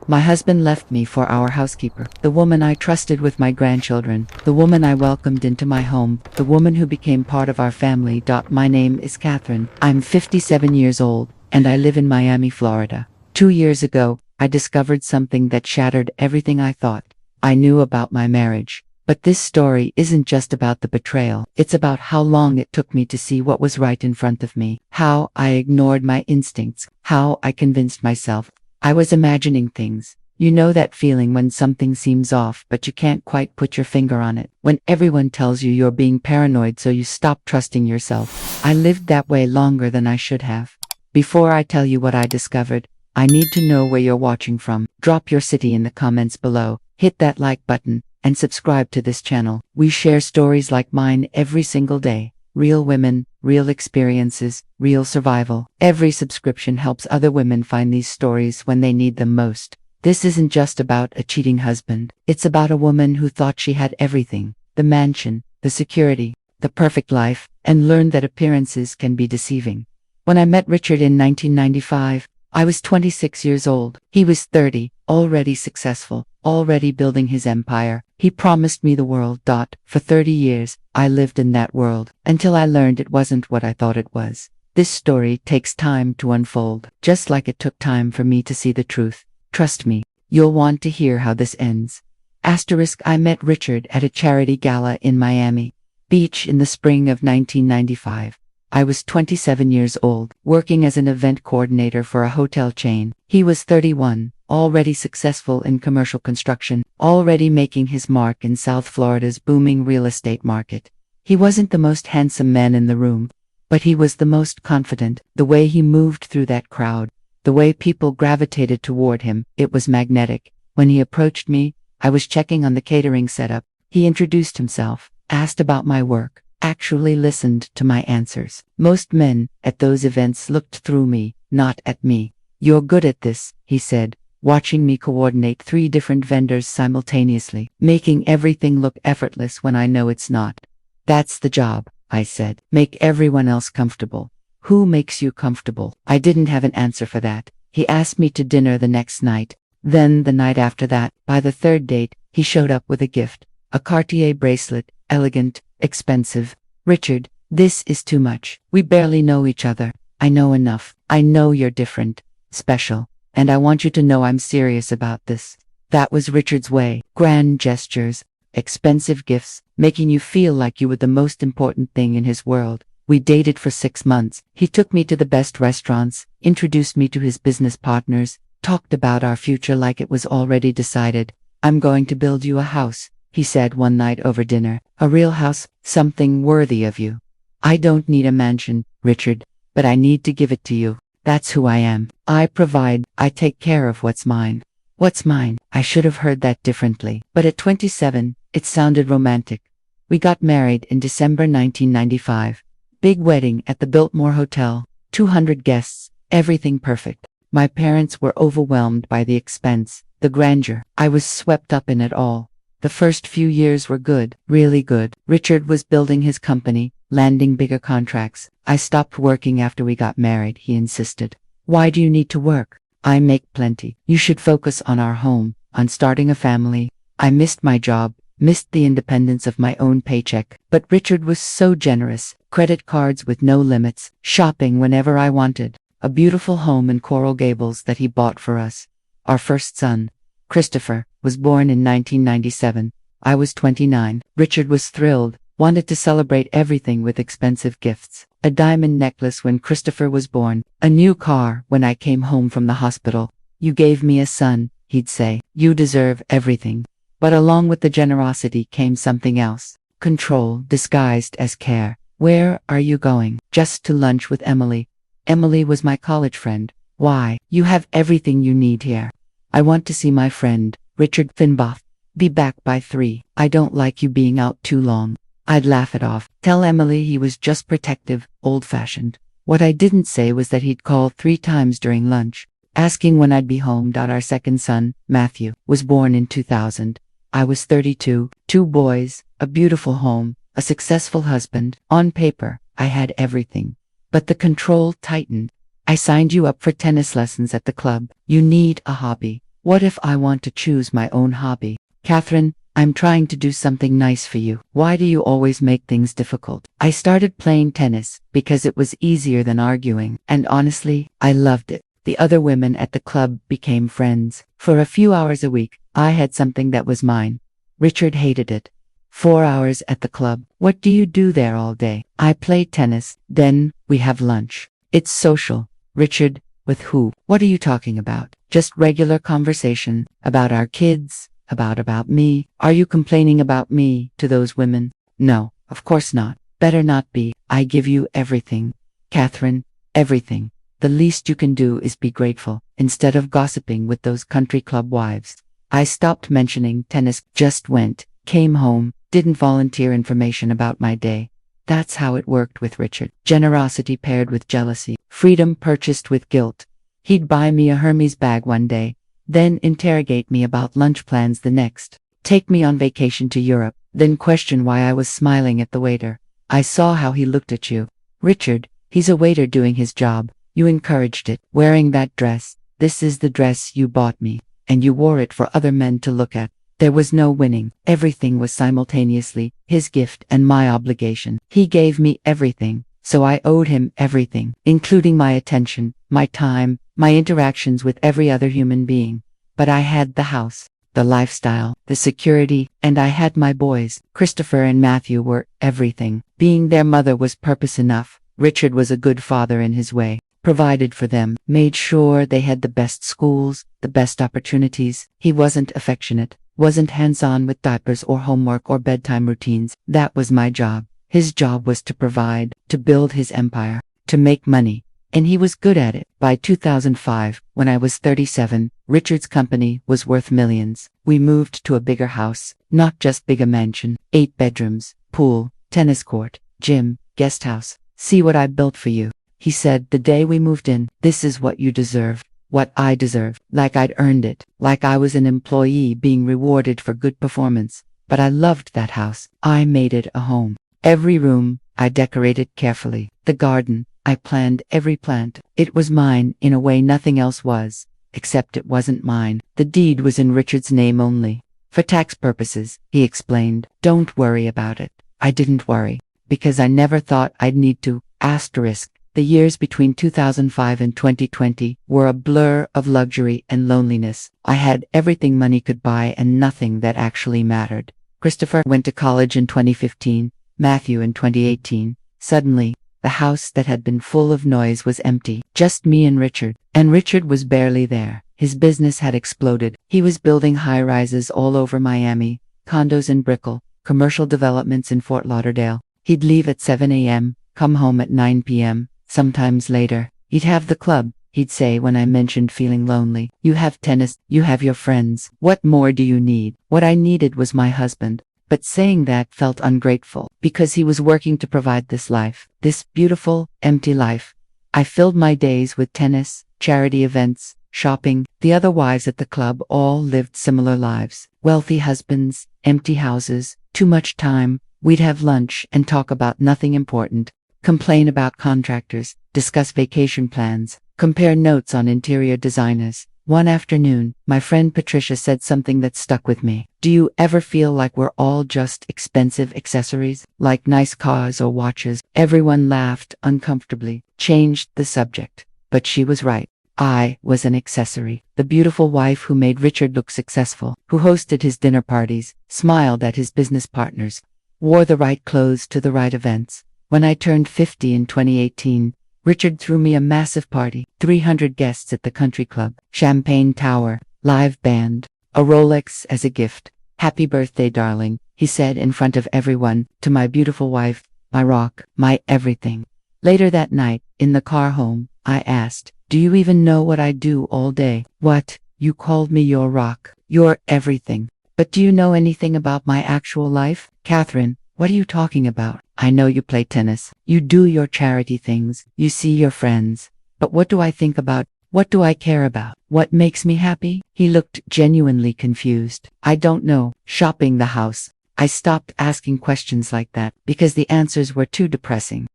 My husband left me for our housekeeper, the woman I trusted with my grandchildren, the woman I welcomed into my home, the woman who became part of our family. My name is Catherine. I'm 57 years old, and I live in Miami, Florida. 2 years ago, I discovered something that shattered everything I thought I knew about my marriage. But this story isn't just about the betrayal. It's about how long it took me to see what was right in front of me, how I ignored my instincts, how I convinced myself I was imagining things. You know that feeling when something seems off but you can't quite put your finger on it, when everyone tells you you're being paranoid so you stop trusting yourself. I lived that way longer than I should have. Before I tell you what I discovered, I need to know where you're watching from. Drop your city in the comments below, hit that like button, and subscribe to this channel. We share stories like mine every single day. Real women, real experiences, real survival. Every subscription helps other women find these stories when they need them most. This isn't just about a cheating husband. It's about a woman who thought she had everything: the mansion, the security, the perfect life, and learned that appearances can be deceiving. When I met Richard in 1995, I was 26 years old. He was 30, already successful, already building his empire. He promised me the world. For 30 years, I lived in that world, until I learned it wasn't what I thought it was. This story takes time to unfold, just like it took time for me to see the truth. Trust me, you'll want to hear how this ends. I met Richard at a charity gala in Miami Beach in the spring of 1995. I was 27 years old, working as an event coordinator for a hotel chain. He was 31, already successful in commercial construction, already making his mark in South Florida's booming real estate market. He wasn't the most handsome man in the room, but he was the most confident. The way he moved through that crowd, the way people gravitated toward him, it was magnetic. When he approached me, I was checking on the catering setup. He introduced himself, asked about my work, actually listened to my answers. Most men at those events looked through me, not at me. "You're good at this," he said, watching me coordinate 3 different vendors simultaneously, making everything look effortless when I know it's not. "That's the job," I said. "Make everyone else comfortable." "Who makes you comfortable?" I didn't have an answer for that. He asked me to dinner the next night. Then the night after that. By the 3rd date, he showed up with a gift. A Cartier bracelet, elegant, expensive. "Richard, this is too much. We barely know each other. I know enough. I know you're different, special, and I want you to know I'm serious about this." That was Richard's way. Grand gestures, expensive gifts, making you feel like you were the most important thing in his world. We dated for 6 months. He took me to the best restaurants, introduced me to his business partners, talked about our future like it was already decided. "I'm going to build you a house," he said one night over dinner. "A real house, something worthy of you. I don't need a mansion, Richard, but I need to give it to you. That's who I am. I provide, I take care of what's mine." What's mine? I should have heard that differently. But at 27, it sounded romantic. We got married in December 1995. Big wedding at the Biltmore Hotel, 200 guests, everything perfect. My parents were overwhelmed by the expense, the grandeur. I was swept up in it all. The first few years were good, really good. Richard was building his company, landing bigger contracts. "I stopped working after we got married," he insisted. "Why do you need to work? I make plenty. You should focus on our home, on starting a family." I missed my job, missed the independence of my own paycheck. But Richard was so generous. Credit cards with no limits, shopping whenever I wanted, a beautiful home in Coral Gables that he bought for us. Our first son, Christopher, was born in 1997. I was 29. Richard was thrilled, wanted to celebrate everything with expensive gifts. A diamond necklace when Christopher was born, a new car when I came home from the hospital. "You gave me a son," he'd say. "You deserve everything." But along with the generosity came something else. Control disguised as care. "Where are you going?" "Just to lunch with Emily." Emily was my college friend. "Why? You have everything you need here." "I want to see my friend, Richard Finboff. Be back by 3. I don't like you being out too long." I'd laugh it off. Tell Emily he was just protective, old-fashioned. What I didn't say was that he'd call 3 times during lunch, asking when I'd be home. Our second son, Matthew, was born in 2000. I was 32, 2 boys, a beautiful home, a successful husband. On paper, I had everything. But the control tightened. "I signed you up for tennis lessons at the club. You need a hobby. What if I want to choose my own hobby? Catherine, I'm trying to do something nice for you. Why do you always make things difficult? I started playing tennis because it was easier than arguing, and honestly, I loved it. The other women at the club became friends. For a few hours a week, I had something that was mine. Richard hated it. 4 hours at the club. What do you do there all day? I play tennis, then we have lunch. It's social. Richard, with who? What are you talking about? Just regular conversation about our kids, about me. Are you complaining about me to those women? No, of course not. Better not be. I give you everything. Catherine, everything. The least you can do is be grateful, instead of gossiping with those country club wives. I stopped mentioning tennis, just went, came home, didn't volunteer information about my day. That's how it worked with Richard. Generosity paired with jealousy. Freedom purchased with guilt. He'd buy me a Hermes bag one day, then interrogate me about lunch plans the next. Take me on vacation to Europe, then question why I was smiling at the waiter. I saw how he looked at you. Richard, he's a waiter doing his job. You encouraged it. Wearing that dress. This is the dress you bought me, and you wore it for other men to look at. There was no winning. Everything was simultaneously his gift and my obligation. He gave me everything, so I owed him everything, including my attention, my time, my interactions with every other human being. But I had the house, the lifestyle, the security, and I had my boys. Christopher and Matthew were everything. Being their mother was purpose enough. Richard was a good father in his way. Provided for them, made sure they had the best schools, the best opportunities. He wasn't affectionate, wasn't hands-on with diapers or homework or bedtime routines. That was my job. His job was to provide, to build his empire, to make money. And he was good at it. By 2005, when I was 37, Richard's company was worth millions. We moved to a bigger house, not just big a mansion, 8 bedrooms, pool, tennis court, gym, guest house. See what I built for you. He said the day we moved in, this is what you deserve, what I deserve, like I'd earned it, like I was an employee being rewarded for good performance. But I loved that house. I made it a home. Every room, I decorated carefully. The garden, I planned every plant. It was mine in a way nothing else was, except it wasn't mine. The deed was in Richard's name only. For tax purposes, he explained. Don't worry about it. I didn't worry, because I never thought I'd need to. Asterisk. The years between 2005 and 2020 were a blur of luxury and loneliness. I had everything money could buy and nothing that actually mattered. Christopher went to college in 2015, Matthew in 2018. Suddenly, the house that had been full of noise was empty. Just me and Richard. And Richard was barely there. His business had exploded. He was building high-rises all over Miami, condos in Brickell, commercial developments in Fort Lauderdale. He'd leave at 7 a.m., come home at 9 p.m., sometimes later. He'd have the club, he'd say when I mentioned feeling lonely. You have tennis, you have your friends. What more do you need? What I needed was my husband. But saying that felt ungrateful, because he was working to provide this life, this beautiful, empty life. I filled my days with tennis, charity events, shopping. The other wives at the club all lived similar lives. Wealthy husbands, empty houses, too much time. We'd have lunch and talk about nothing important. Complain about contractors, discuss vacation plans, compare notes on interior designers. One afternoon, my friend Patricia said something that stuck with me. Do you ever feel like we're all just expensive accessories, like nice cars or watches? Everyone laughed uncomfortably, changed the subject. But she was right. I was an accessory. The beautiful wife who made Richard look successful, who hosted his dinner parties, smiled at his business partners, wore the right clothes to the right events. When I turned 50 in 2018, Richard threw me a massive party, 300 guests at the country club, champagne tower, live band, a Rolex as a gift. Happy birthday, darling, he said in front of everyone, to my beautiful wife, my rock, my everything. Later that night, in the car home, I asked, do you even know what I do all day? What? You called me your rock, your everything. But do you know anything about my actual life? Catherine, what are you talking about? I know you play tennis. You do your charity things. You see your friends. But what do I think about? What do I care about? What makes me happy? He looked genuinely confused. I don't know. Shopping, the house. I stopped asking questions like that because the answers were too depressing.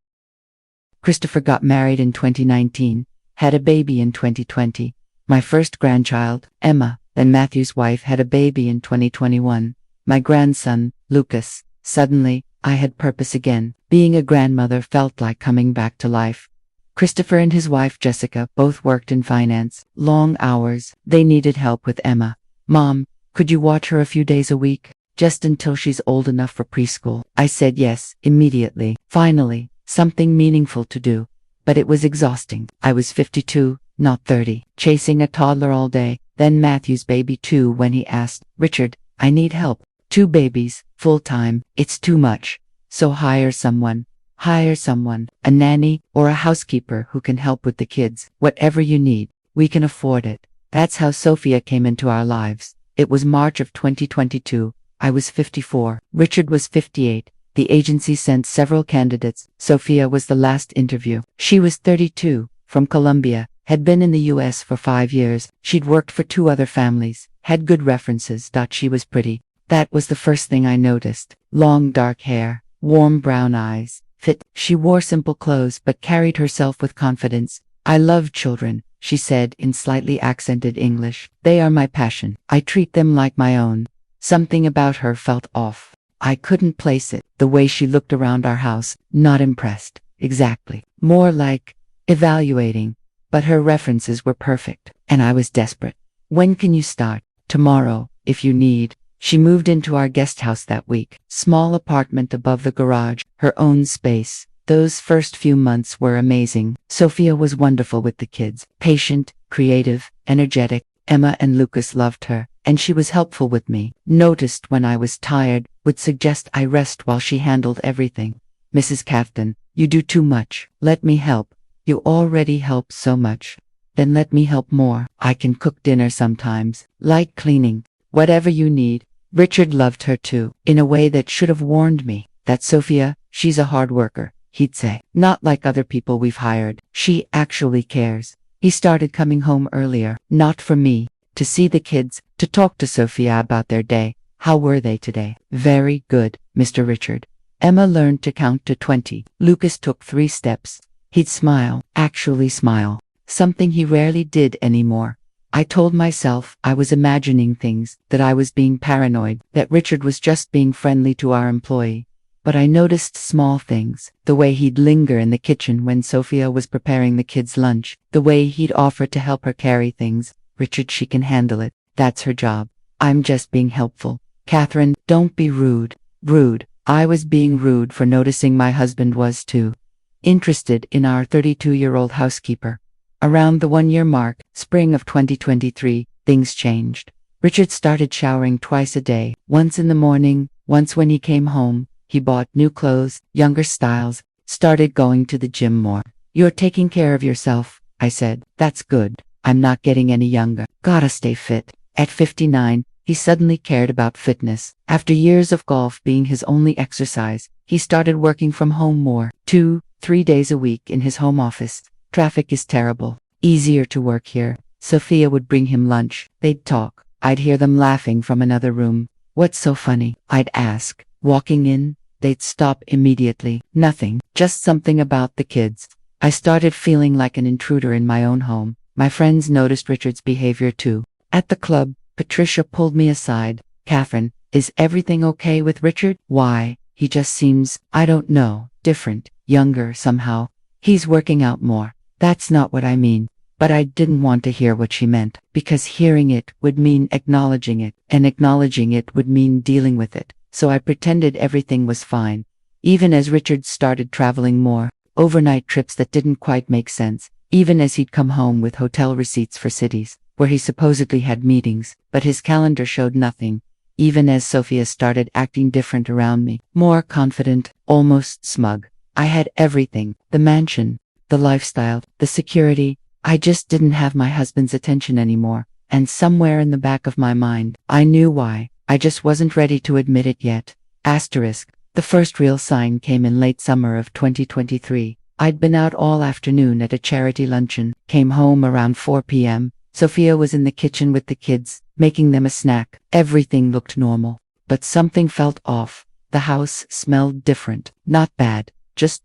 Christopher got married in 2019, had a baby in 2020. My first grandchild, Emma, Then Matthew's wife had a baby in 2021. My grandson, Lucas. Suddenly, I had purpose again. Being a grandmother felt like coming back to life. Christopher and his wife Jessica both worked in finance. Long hours. They needed help with Emma. Mom, could you watch her a few days a week? Just until she's old enough for preschool. I said yes, immediately. Finally, something meaningful to do. But it was exhausting. I was 52, not 30, chasing a toddler all day. Then Matthew's baby too when he asked, Richard, I need help. 2 babies, full time, it's too much. So hire someone. A nanny or a housekeeper who can help with the kids. Whatever you need, we can afford it. That's how Sophia came into our lives. It was March of 2022. I was 54. Richard was 58. The agency sent several candidates. Sophia was the last interview. She was 32, from Colombia, had been in the US for 5 years. She'd worked for 2 other families, had good references. She was pretty. That was the first thing I noticed. Long dark hair, warm brown eyes, fit. She wore simple clothes but carried herself with confidence. I love children, she said in slightly accented English. They are my passion. I treat them like my own. Something about her felt off. I couldn't place it. The way she looked around our house, not impressed. Exactly. More like evaluating. But her references were perfect, and I was desperate. When can you start? Tomorrow, if you need. She moved into our guest house that week. Small apartment above the garage, her own space. Those first few months were amazing. Sophia was wonderful with the kids. Patient, creative, energetic. Emma and Lucas loved her, and she was helpful with me. Noticed when I was tired, would suggest I rest while she handled everything. Mrs. Catherine, you do too much. Let me help. You already help so much. Then let me help more. I can cook dinner sometimes. Light cleaning. Whatever you need. Richard loved her too, in a way that should have warned me. That Sophia, she's a hard worker, he'd say. Not like other people we've hired. She actually cares. He started coming home earlier, not for me, to see the kids, to talk to Sophia about their day. How were they today? Very good, Mr. Richard. Emma learned to count to 20. Lucas took 3 steps. He'd smile, actually smile. Something he rarely did anymore. I told myself I was imagining things, that I was being paranoid, that Richard was just being friendly to our employee. But I noticed small things. The way he'd linger in the kitchen when Sophia was preparing the kids' lunch. The way he'd offer to help her carry things. Richard, she can handle it. That's her job. I'm just being helpful. Catherine, don't be rude. Rude. I was being rude for noticing my husband was too interested in our 32-year-old housekeeper. Around the 1-year mark, spring of 2023, things changed. Richard started showering twice a day, once in the morning, once when he came home. He bought new clothes, younger styles, started going to the gym more. You're taking care of yourself, I said. That's good. I'm not getting any younger. Gotta stay fit. At 59, he suddenly cared about fitness. After years of golf being his only exercise, he started working from home more, 2-3 days a week in his home office. Traffic is terrible. Easier to work here. Sophia would bring him lunch. They'd talk. I'd hear them laughing from another room. What's so funny? I'd ask. Walking in, they'd stop immediately. Nothing. Just something about the kids. I started feeling like an intruder in my own home. My friends noticed Richard's behavior too. At the club, Patricia pulled me aside. Catherine, is everything okay with Richard? Why? He just seems, I don't know, different, younger somehow. He's working out more. That's not what I mean. But I didn't want to hear what she meant, because hearing it would mean acknowledging it, and acknowledging it would mean dealing with it. So I pretended everything was fine. Even as Richard started traveling more, overnight trips that didn't quite make sense, even as he'd come home with hotel receipts for cities, where he supposedly had meetings, but his calendar showed nothing. Even as Sophia started acting different around me, more confident, almost smug. I had everything, the mansion, the lifestyle, the security. I just didn't have my husband's attention anymore, and somewhere in the back of my mind, I knew why. I just wasn't ready to admit it yet. Asterisk. The first real sign came in late summer of 2023. I'd been out all afternoon at a charity luncheon, came home around 4 p.m. Sophia was in the kitchen with the kids, making them a snack. Everything looked normal, but something felt off. The house smelled different. Not bad, just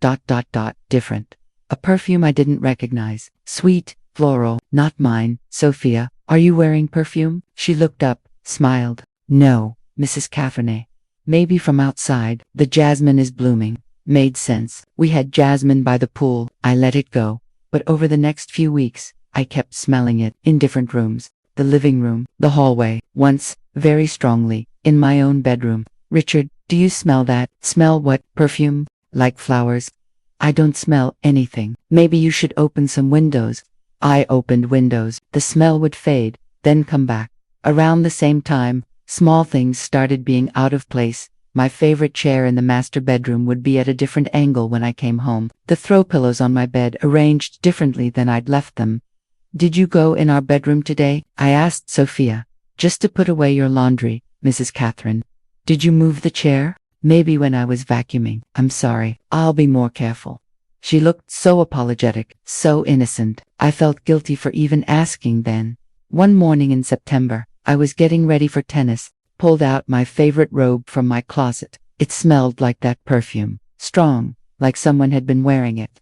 different. A perfume I didn't recognize. Sweet, floral, not mine. Sophia, Are you wearing perfume? She looked up, smiled. No, Mrs. Catherine. Maybe from outside, the jasmine is blooming. Made sense. We had jasmine by the pool. I let it go. But over the next few weeks, I kept smelling it in different rooms. The living room, the hallway, once, very strongly, in my own bedroom. Richard, do you smell that? Smell what? Perfume? Like flowers? I don't smell anything. Maybe you should open some windows. I opened windows. The smell would fade, then come back. Around the same time, small things started being out of place. My favorite chair in the master bedroom would be at a different angle when I came home. The throw pillows on my bed arranged differently than I'd left them. Did you go in our bedroom today? I asked Sophia. Just to put away your laundry, Mrs. Catherine. Did you move the chair? Maybe when I was vacuuming. I'm sorry. I'll be more careful. She looked so apologetic, so innocent. I felt guilty for even asking then. One morning in September, I was getting ready for tennis, pulled out my favorite robe from my closet. It smelled like that perfume. Strong, like someone had been wearing it.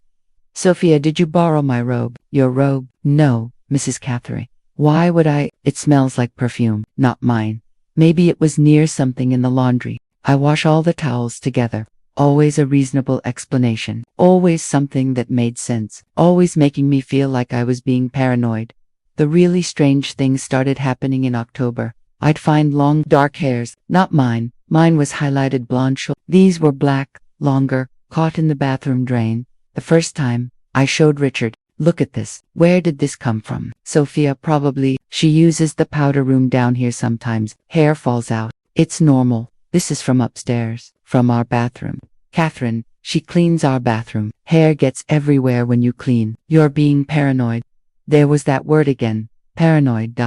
Sophia, did you borrow my robe? Your robe? No, Mrs. Catherine. Why would I? It smells like perfume, not mine. Maybe it was near something in the laundry. I wash all the towels together. Always a reasonable explanation. Always something that made sense. Always making me feel like I was being paranoid. The really strange things started happening in October. I'd find long, dark hairs. Not mine. Mine was highlighted blonde. These were black, longer, caught in the bathroom drain. The first time, I showed Richard. Look at this. Where did this come from? Sophia, probably. She uses the powder room down here sometimes. Hair falls out. It's normal. This is from upstairs, from our bathroom. Catherine, she cleans our bathroom. Hair gets everywhere when you clean. You're being paranoid. There was that word again. Paranoid.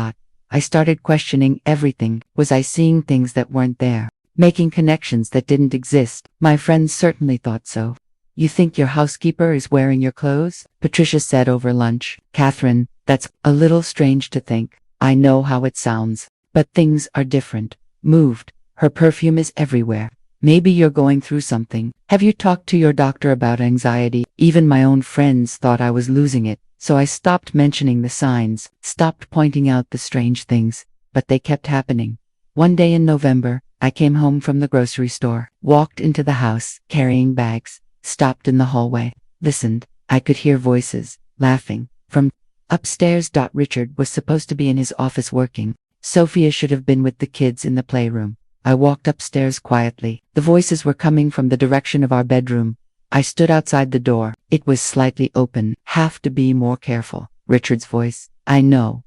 I started questioning everything. Was I seeing things that weren't there? Making connections that didn't exist? My friends certainly thought so. You think your housekeeper is wearing your clothes? Patricia said over lunch. Catherine, that's a little strange to think. I know how it sounds. But things are different. Moved. Her perfume is everywhere. Maybe you're going through something. Have you talked to your doctor about anxiety? Even my own friends thought I was losing it, so I stopped mentioning the signs, stopped pointing out the strange things, but they kept happening. One day in November, I came home from the grocery store, walked into the house, carrying bags, stopped in the hallway, listened. I could hear voices, laughing, from upstairs. Richard was supposed to be in his office working. Sophia should have been with the kids in the playroom. I walked upstairs quietly. The voices were coming from the direction of our bedroom. I stood outside the door. It was slightly open. Have to be more careful. Richard's voice. I know.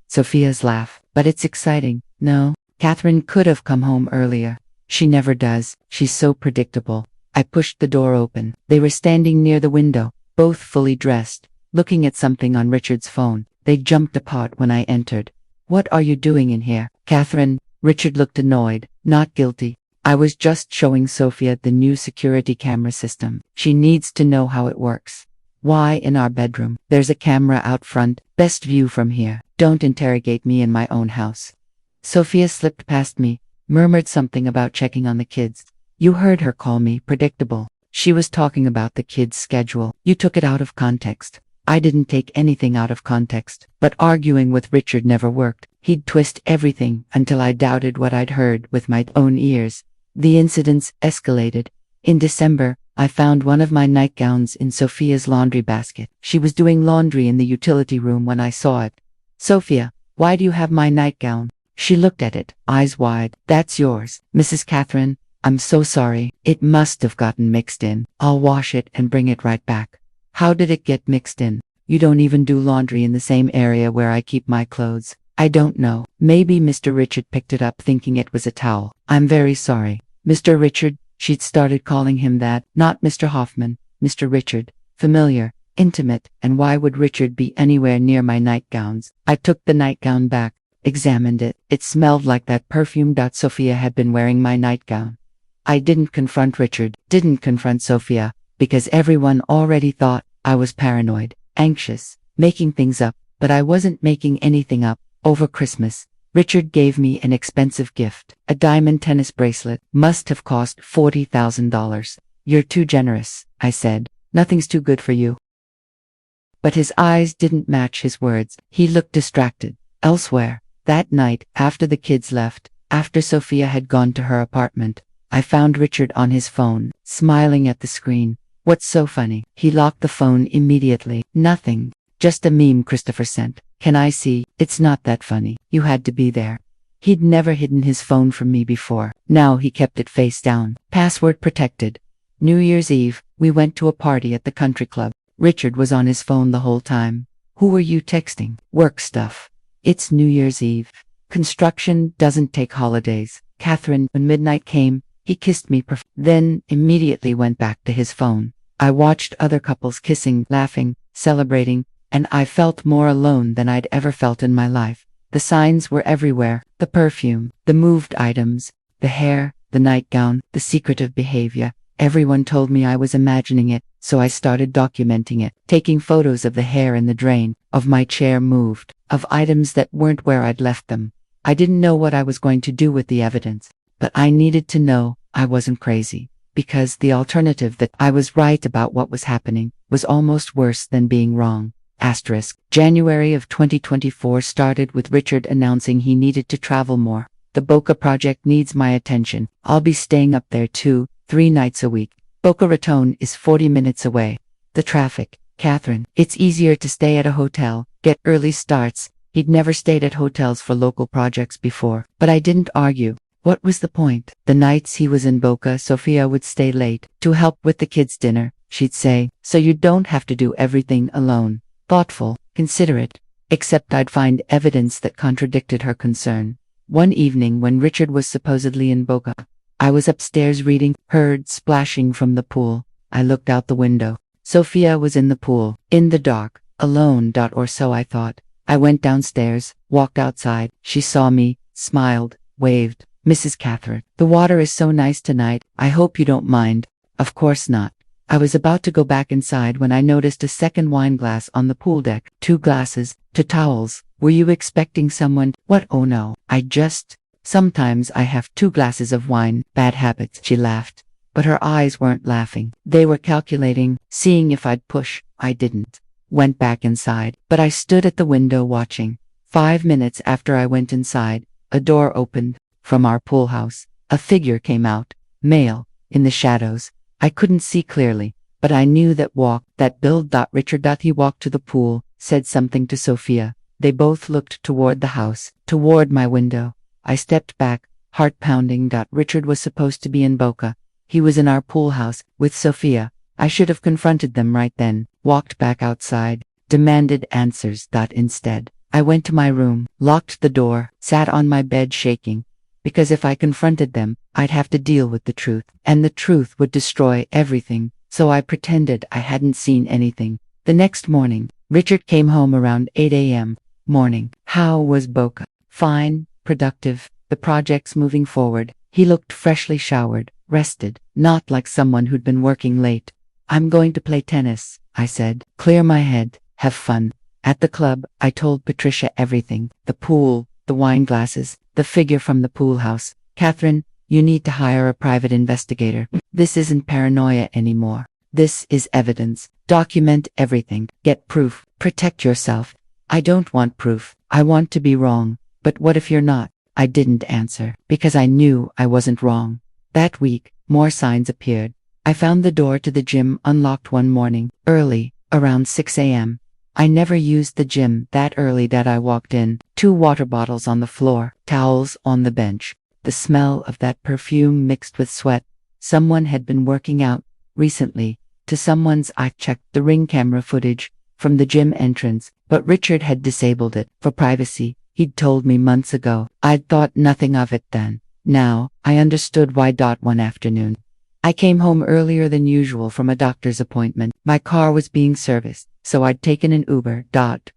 Sophia's laugh. But it's exciting. No. Catherine could have come home earlier. She never does. She's so predictable. I pushed the door open. They were standing near the window, both fully dressed, looking at something on Richard's phone. They jumped apart when I entered. What are you doing in here, Catherine? Richard looked annoyed, not guilty. I was just showing Sophia the new security camera system. She needs to know how it works. Why in our bedroom? There's a camera out front. Best view from here. Don't interrogate me in my own house. Sophia slipped past me, murmured something about checking on the kids. You heard her call me predictable. She was talking about the kids' schedule. You took it out of context. I didn't take anything out of context, but arguing with Richard never worked. He'd twist everything until I doubted what I'd heard with my own ears. The incidents escalated. In December, I found one of my nightgowns in Sophia's laundry basket. She was doing laundry in the utility room when I saw it. Sophia, why do you have my nightgown? She looked at it, eyes wide. That's yours, Mrs. Catherine. I'm so sorry. It must have gotten mixed in. I'll wash it and bring it right back. How did it get mixed in? You don't even do laundry in the same area where I keep my clothes. I don't know. Maybe Mr. Richard picked it up thinking it was a towel. I'm very sorry. Mr. Richard, she'd started calling him that. Not Mr. Hoffman, Mr. Richard. Familiar, intimate, and why would Richard be anywhere near my nightgowns? I took the nightgown back, examined it. It smelled like that perfume. Sophia had been wearing my nightgown. I didn't confront Richard, didn't confront Sophia, because everyone already thought I was paranoid, anxious, making things up, but I wasn't making anything up. Over Christmas, Richard gave me an expensive gift, a diamond tennis bracelet, must have cost $40,000. You're too generous, I said. Nothing's too good for you. But his eyes didn't match his words. He looked distracted. elsewhere. That night, after the kids left, after Sophia had gone to her apartment, I found Richard on his phone, smiling at the screen. What's so funny? He locked the phone immediately. Nothing. Just a meme Christopher sent. Can I see? It's not that funny. You had to be there. He'd never hidden his phone from me before. Now he kept it face down. Password protected. New Year's Eve, we went to a party at the country club. Richard was on his phone the whole time. Who were you texting? Work stuff. It's New Year's Eve. Construction doesn't take holidays. Catherine, when midnight came, he kissed me then immediately went back to his phone. I watched other couples kissing, laughing, celebrating, and I felt more alone than I'd ever felt in my life. The signs were everywhere. The perfume, the moved items, the hair, the nightgown, the secretive behavior. Everyone told me I was imagining it, so I started documenting it, taking photos of the hair in the drain, of my chair moved, of items that weren't where I'd left them. I didn't know what I was going to do with the evidence, but I needed to know I wasn't crazy, because the alternative that I was right about what was happening was almost worse than being wrong. January of 2024 started with Richard announcing he needed to travel more. The Boca project needs my attention. I'll be staying up there 2-3 nights a week. Boca Raton is 40 minutes away. The traffic. Catherine, it's easier to stay at a hotel, get early starts. He'd never stayed at hotels for local projects before, but I didn't argue. What was the point? The nights he was in Boca, Sophia would stay late to help with the kids' dinner. She'd say, so you don't have to do everything alone. Thoughtful, considerate, except I'd find evidence that contradicted her concern. One evening when Richard was supposedly in Boca, I was upstairs reading, heard splashing from the pool. I looked out the window. Sophia was in the pool, in the dark, alone, or so I thought. I went downstairs, walked outside. She saw me, smiled, waved. Mrs. Catherine, the water is so nice tonight. I hope you don't mind. Of course not. I was about to go back inside when I noticed a second wine glass on the pool deck. 2 glasses, 2 towels. Were you expecting someone? What? Oh no. Sometimes I have 2 glasses of wine. Bad habits. She laughed. But her eyes weren't laughing. They were calculating, seeing if I'd push. I didn't. Went back inside, but I stood at the window watching. 5 minutes after I went inside, a door opened. From our pool house, a figure came out. Male, in the shadows. I couldn't see clearly, but I knew that build. Richard. He walked to the pool, said something to Sophia. They both looked toward the house, toward my window. I stepped back, heart pounding. Richard was supposed to be in Boca. He was in our pool house, with Sophia. I should have confronted them right then, walked back outside, demanded answers. Instead, I went to my room, locked the door, sat on my bed shaking. Because if I confronted them, I'd have to deal with the truth, and the truth would destroy everything, so I pretended I hadn't seen anything. The next morning, Richard came home around 8 a.m. Morning. How was Boca? Fine, productive, the project's moving forward. He looked freshly showered, rested, not like someone who'd been working late. I'm going to play tennis, I said. Clear my head, have fun. At the club, I told Patricia everything. The pool, the wine glasses, the figure from the pool house. Catherine, you need to hire a private investigator. This isn't paranoia anymore. This is evidence. Document everything. Get proof. Protect yourself. I don't want proof. I want to be wrong. But what if you're not? I didn't answer, because I knew I wasn't wrong. That week, more signs appeared. I found the door to the gym unlocked one morning, early, around 6 a.m. I never used the gym that early. I walked in, 2 water bottles on the floor, towels on the bench. The smell of that perfume mixed with sweat. Someone had been working out, recently. To someone's I checked the ring camera footage from the gym entrance, but Richard had disabled it for privacy. He'd told me months ago. I'd thought nothing of it then. Now, I understood why. One afternoon, I came home earlier than usual from a doctor's appointment. My car was being serviced, so I'd taken an Uber.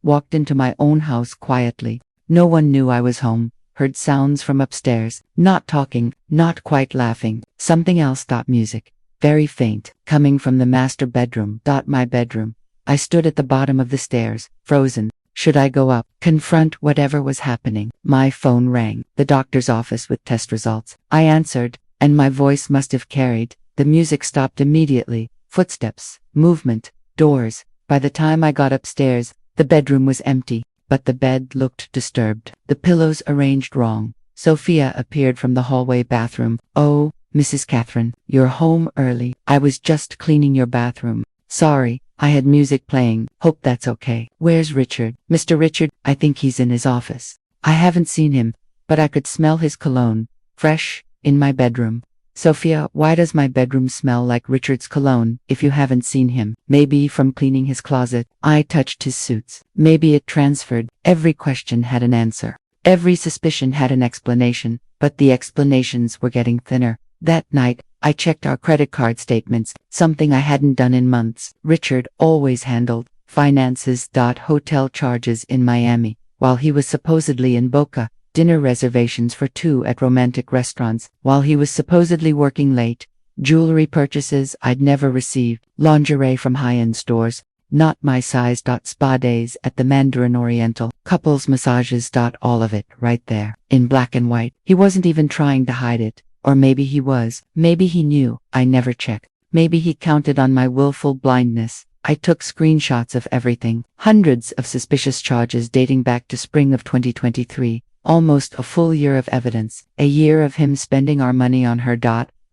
Walked into my own house quietly. No one knew I was home. Heard sounds from upstairs. Not talking, not quite laughing. Something else. Music. Very faint, coming from the master bedroom. My bedroom. I stood at the bottom of the stairs, frozen. Should I go up, confront whatever was happening? My phone rang. The doctor's office with test results. I answered, and my voice must have carried. The music stopped immediately. Footsteps, movement, doors. By the time I got upstairs, the bedroom was empty. but the bed looked disturbed. The pillows arranged wrong. Sophia appeared from the hallway bathroom. "Oh, Mrs. Catherine, you're home early. I was just cleaning your bathroom. Sorry, I had music playing. Hope that's okay. Where's Richard?" "Mr. Richard, I think he's in his office. I haven't seen him, but I could smell his cologne. Fresh, in my bedroom." "Sophia, why does my bedroom smell like Richard's cologne if you haven't seen him?" "Maybe from cleaning his closet." I touched his suits. Maybe it transferred. Every question had an answer. Every suspicion had an explanation, but the explanations were getting thinner. That night, I checked our credit card statements, something I hadn't done in months. Richard always handled finances. Hotel charges in Miami, while he was supposedly in Boca, dinner reservations for 2 at romantic restaurants, while he was supposedly working late, jewelry purchases I'd never received, lingerie from high-end stores, not my size. Spa days at the Mandarin Oriental, couples massages. All of it right there, in black and white. He wasn't even trying to hide it. Or maybe he was. Maybe he knew. I never checked. Maybe he counted on my willful blindness. I took screenshots of everything. Hundreds of suspicious charges dating back to spring of 2023. Almost a full year of evidence. A year of him spending our money on her.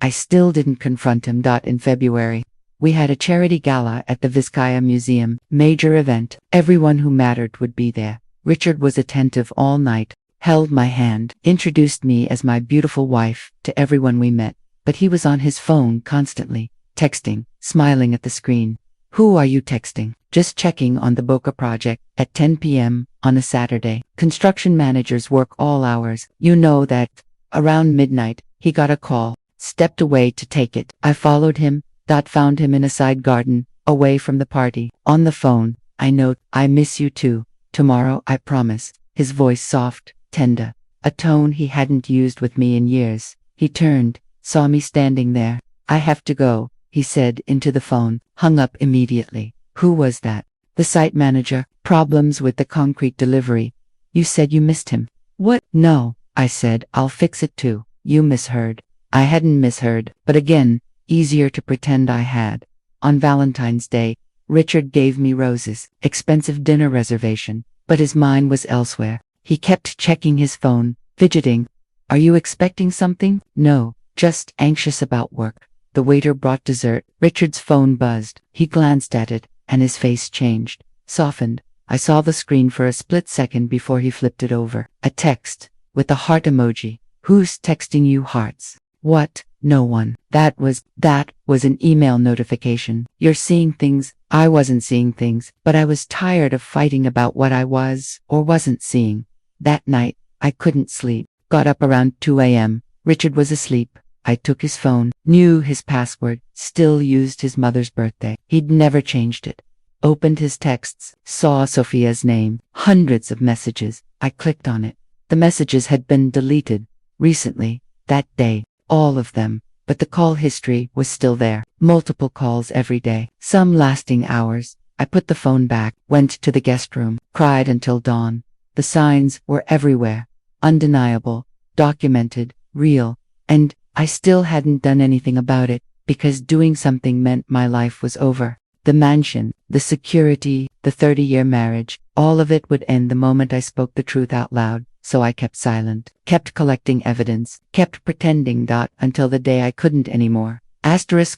I still didn't confront him. In February, we had a charity gala at the Vizcaya Museum. Major event. Everyone who mattered would be there. Richard was attentive all night. Held my hand, introduced me as my beautiful wife to everyone we met, but he was on his phone constantly, texting, smiling at the screen. "Who are you texting?" "Just checking on the Boca project at 10 p.m. on a Saturday. Construction managers work all hours. You know that." Around midnight, he got a call, stepped away to take it. I followed him, found him in a side garden, away from the party. On the phone, I note, "I miss you too. Tomorrow, I promise." His voice soft, tender, a tone he hadn't used with me in years. He turned, saw me standing there. "I have to go," he said into the phone, hung up immediately. Who was that? The site manager. Problems with the concrete delivery. "You said you missed him." "What?" "No," I said, "I'll fix it too." "You misheard." I hadn't misheard, but again, easier to pretend I had. On Valentine's Day, Richard gave me roses, expensive dinner reservation, but his mind was elsewhere. He kept checking his phone, fidgeting. "Are you expecting something?" "No, just anxious about work." The waiter brought dessert. Richard's phone buzzed. He glanced at it, and his face changed, softened. I saw the screen for a split second before he flipped it over. A text, with a heart emoji. "Who's texting you hearts?" "What?" "No one." That was an email notification. "You're seeing things." I wasn't seeing things, but I was tired of fighting about what I was or wasn't seeing. That night, I couldn't sleep. Got up around 2 a.m. Richard was asleep. I took his phone, knew his password, still used his mother's birthday. He'd never changed it. Opened his texts, saw Sophia's name, hundreds of messages. I clicked on it. The messages had been deleted. Recently, that day, all of them. But the call history was still there. Multiple calls every day, some lasting hours. I put the phone back, went to the guest room, cried until dawn. The signs were everywhere. Undeniable, documented, real. And I still hadn't done anything about it, because doing something meant my life was over. The mansion, the security, the 30-year marriage, all of it would end the moment I spoke the truth out loud. So I kept silent, kept collecting evidence, kept pretending. Until the day I couldn't anymore.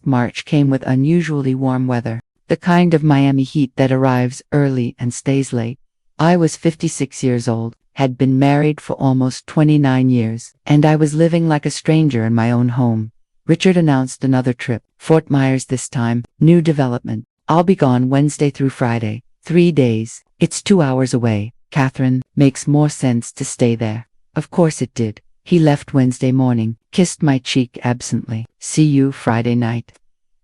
March came with unusually warm weather, the kind of Miami heat that arrives early and stays late. I was 56 years old, had been married for almost 29 years, and I was living like a stranger in my own home. Richard announced another trip, Fort Myers this time, new development. "I'll be gone Wednesday through Friday, 3 days. It's 2 hours away. Catherine, makes more sense to stay there." Of course it did. He left Wednesday morning, kissed my cheek absently. "See you Friday night."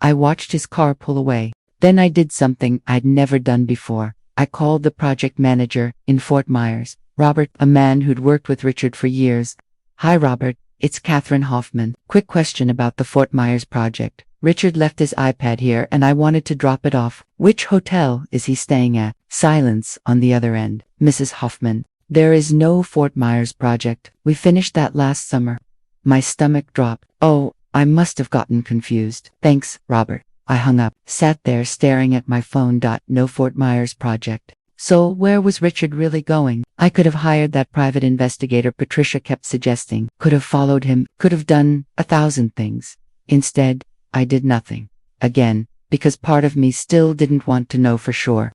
I watched his car pull away. Then I did something I'd never done before. I called the project manager in Fort Myers, Robert, a man who'd worked with Richard for years. "Hi Robert, it's Catherine Hoffman. Quick question about the Fort Myers project. Richard left his iPad here and I wanted to drop it off. Which hotel is he staying at?" Silence on the other end. "Mrs. Hoffman, there is no Fort Myers project. We finished that last summer." My stomach dropped. Oh, I must have gotten confused. "Thanks, Robert." I hung up, sat there staring at my phone. No Fort Myers project. So where was Richard really going? I could have hired that private investigator Patricia kept suggesting, could have followed him, could have done 1,000 things. Instead, I did nothing. Again, because part of me still didn't want to know for sure.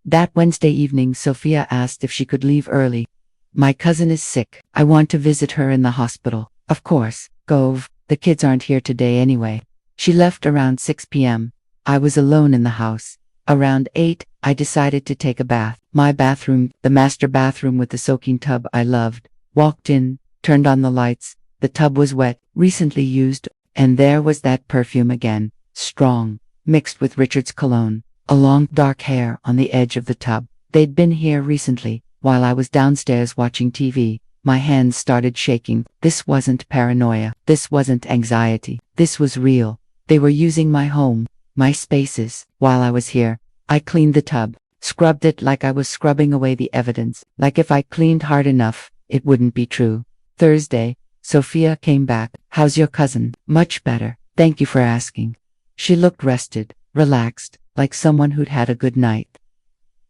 That Wednesday evening, Sophia asked if she could leave early. My cousin is sick. I want to visit her in the hospital. Of course, Gove, the kids aren't here today anyway. She left around 6 p.m. I was alone in the house. Around 8, I decided to take a bath. My bathroom, the master bathroom with the soaking tub I loved. Walked in, turned on the lights. The tub was wet, recently used, and there was that perfume again, strong, mixed with Richard's cologne. A long dark hair on the edge of the tub. They'd been here recently, while I was downstairs watching TV. My hands started shaking. This wasn't paranoia. This wasn't anxiety. This was real. They were using my home, my spaces, while I was here. I cleaned the tub, scrubbed it like I was scrubbing away the evidence, like if I cleaned hard enough, it wouldn't be true. Thursday, Sophia came back. How's your cousin? Much better. Thank you for asking. She looked rested, relaxed, like someone who'd had a good night.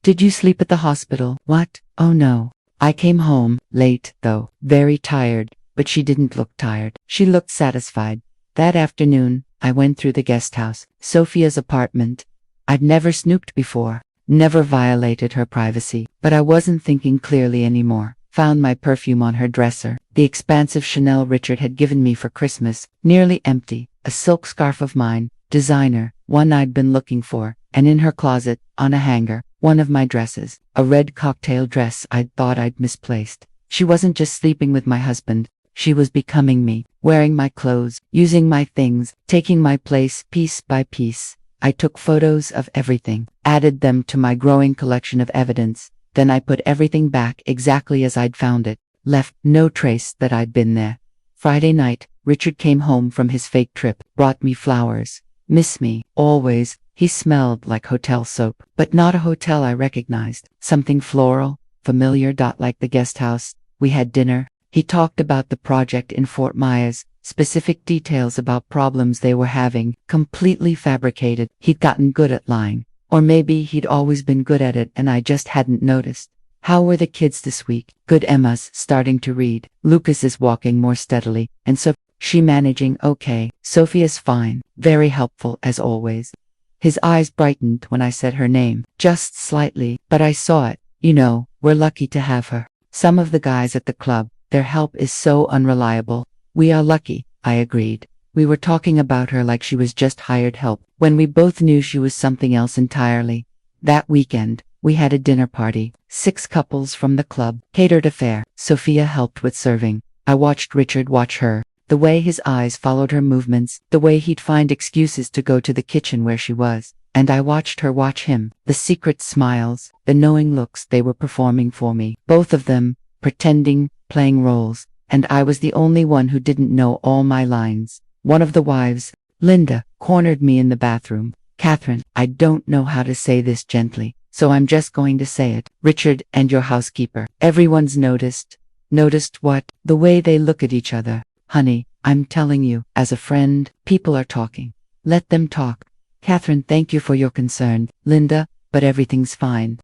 Did you sleep at the hospital? What? Oh no. I came home, late, though, very tired, but she didn't look tired. She looked satisfied. That afternoon, I went through the guest house, Sophia's apartment. I'd never snooped before, never violated her privacy, but I wasn't thinking clearly anymore. Found my perfume on her dresser, the expansive Chanel Richard had given me for Christmas, nearly empty, a silk scarf of mine, designer, one I'd been looking for, and in her closet, on a hanger, one of my dresses, a red cocktail dress I'd thought I'd misplaced. She wasn't just sleeping with my husband, she was becoming me, wearing my clothes, using my things, taking my place piece by piece. I took photos of everything, added them to my growing collection of evidence, then I put everything back exactly as I'd found it, left no trace that I'd been there. Friday night, Richard came home from his fake trip, brought me flowers. Miss me, always. He smelled like hotel soap, but not a hotel I recognized. Something floral, familiar. Like the guest house. We had dinner. He talked about the project in Fort Myers, specific details about problems they were having, completely fabricated. He'd gotten good at lying. Or maybe he'd always been good at it and I just hadn't noticed. How were the kids this week? Good. Emma's starting to read. Lucas is walking more steadily, and so she managing okay. Sophia's fine, very helpful as always. His eyes brightened when I said her name, just slightly, but I saw it. You know, we're lucky to have her. Some of the guys at the club, their help is so unreliable. We are lucky, I agreed. We were talking about her like she was just hired help, when we both knew she was something else entirely. That weekend, we had a dinner party, 6 couples from the club, catered affair. Sophia helped with serving. I watched Richard watch her. The way his eyes followed her movements, the way he'd find excuses to go to the kitchen where she was. And I watched her watch him, the secret smiles, the knowing looks they were performing for me. Both of them, pretending, playing roles, and I was the only one who didn't know all my lines. One of the wives, Linda, cornered me in the bathroom. Catherine, I don't know how to say this gently, so I'm just going to say it. Richard and your housekeeper. Everyone's noticed. Noticed what? The way they look at each other. Honey, I'm telling you, as a friend, people are talking. Let them talk. Catherine, thank you for your concern. Linda, but everything's fine.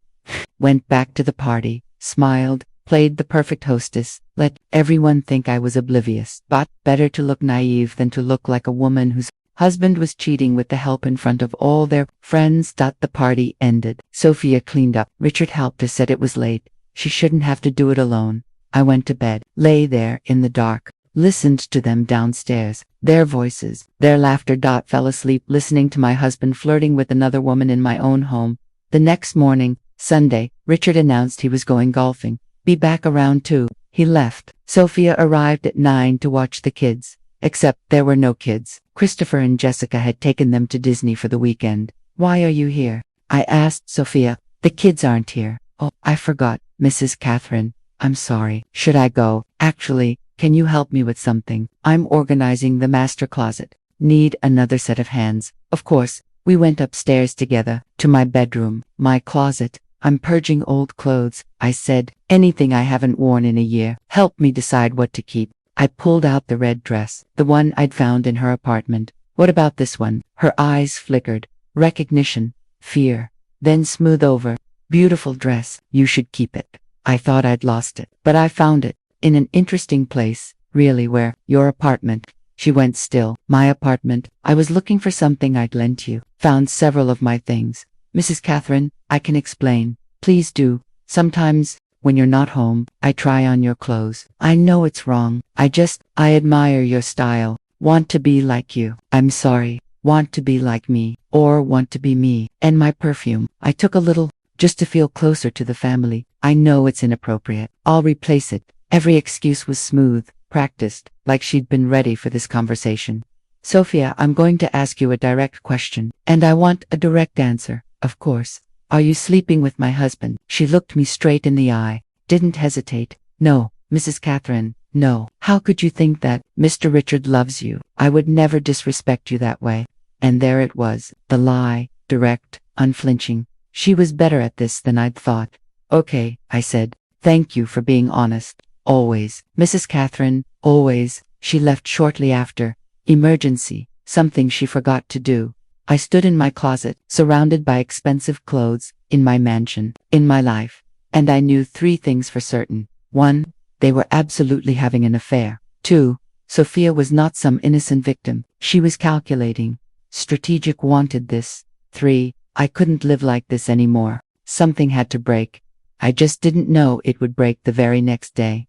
Went back to the party, smiled, played the perfect hostess, let everyone think I was oblivious. But better to look naive than to look like a woman whose husband was cheating with the help in front of all their friends. The party ended. Sophia cleaned up. Richard helped her, said it was late. She shouldn't have to do it alone. I went to bed, lay there in the dark. Listened to them downstairs, their voices, their laughter. Fell asleep listening to my husband flirting with another woman in my own home. The next morning, Sunday, Richard announced he was going golfing. Be back around 2. He left. Sophia arrived at 9 to watch the kids. Except there were no kids. Christopher and Jessica had taken them to Disney for the weekend. Why are you here? I asked Sophia. The kids aren't here. Oh, I forgot, Mrs. Catherine. I'm sorry. Should I go? Actually, can you help me with something? I'm organizing the master closet. Need another set of hands. Of course, we went upstairs together, to my bedroom, my closet. I'm purging old clothes, I said. Anything I haven't worn in a year. Help me decide what to keep. I pulled out the red dress, the one I'd found in her apartment. What about this one? Her eyes flickered. Recognition. Fear. Then smooth over. Beautiful dress, you should keep it. I thought I'd lost it, but I found it. In an interesting place, really. Where? Your apartment. She went still. My apartment. I was looking for something I'd lent you. Found several of my things. Mrs. Catherine, I can explain. Please do. Sometimes, when you're not home, I try on your clothes. I know it's wrong. I admire your style. Want to be like you. I'm sorry. Want to be like me. Or want to be me. And my perfume. I took a little, just to feel closer to the family. I know it's inappropriate. I'll replace it. Every excuse was smooth, practiced, like she'd been ready for this conversation. Sophia, I'm going to ask you a direct question, and I want a direct answer, of course. Are you sleeping with my husband? She looked me straight in the eye, didn't hesitate. No, Mrs. Catherine, no. How could you think that? Mr. Richard loves you. I would never disrespect you that way. And there it was, the lie, direct, unflinching. She was better at this than I'd thought. Okay, I said. Thank you for being honest. Always. Mrs. Catherine, always. She left shortly after. Emergency. Something she forgot to do. I stood in my closet, surrounded by expensive clothes, in my mansion, in my life. And I knew 3 things for certain. 1. They were absolutely having an affair. 2. Sophia was not some innocent victim. She was calculating. Strategic. Wanted this. 3. I couldn't live like this anymore. Something had to break. I just didn't know it would break the very next day.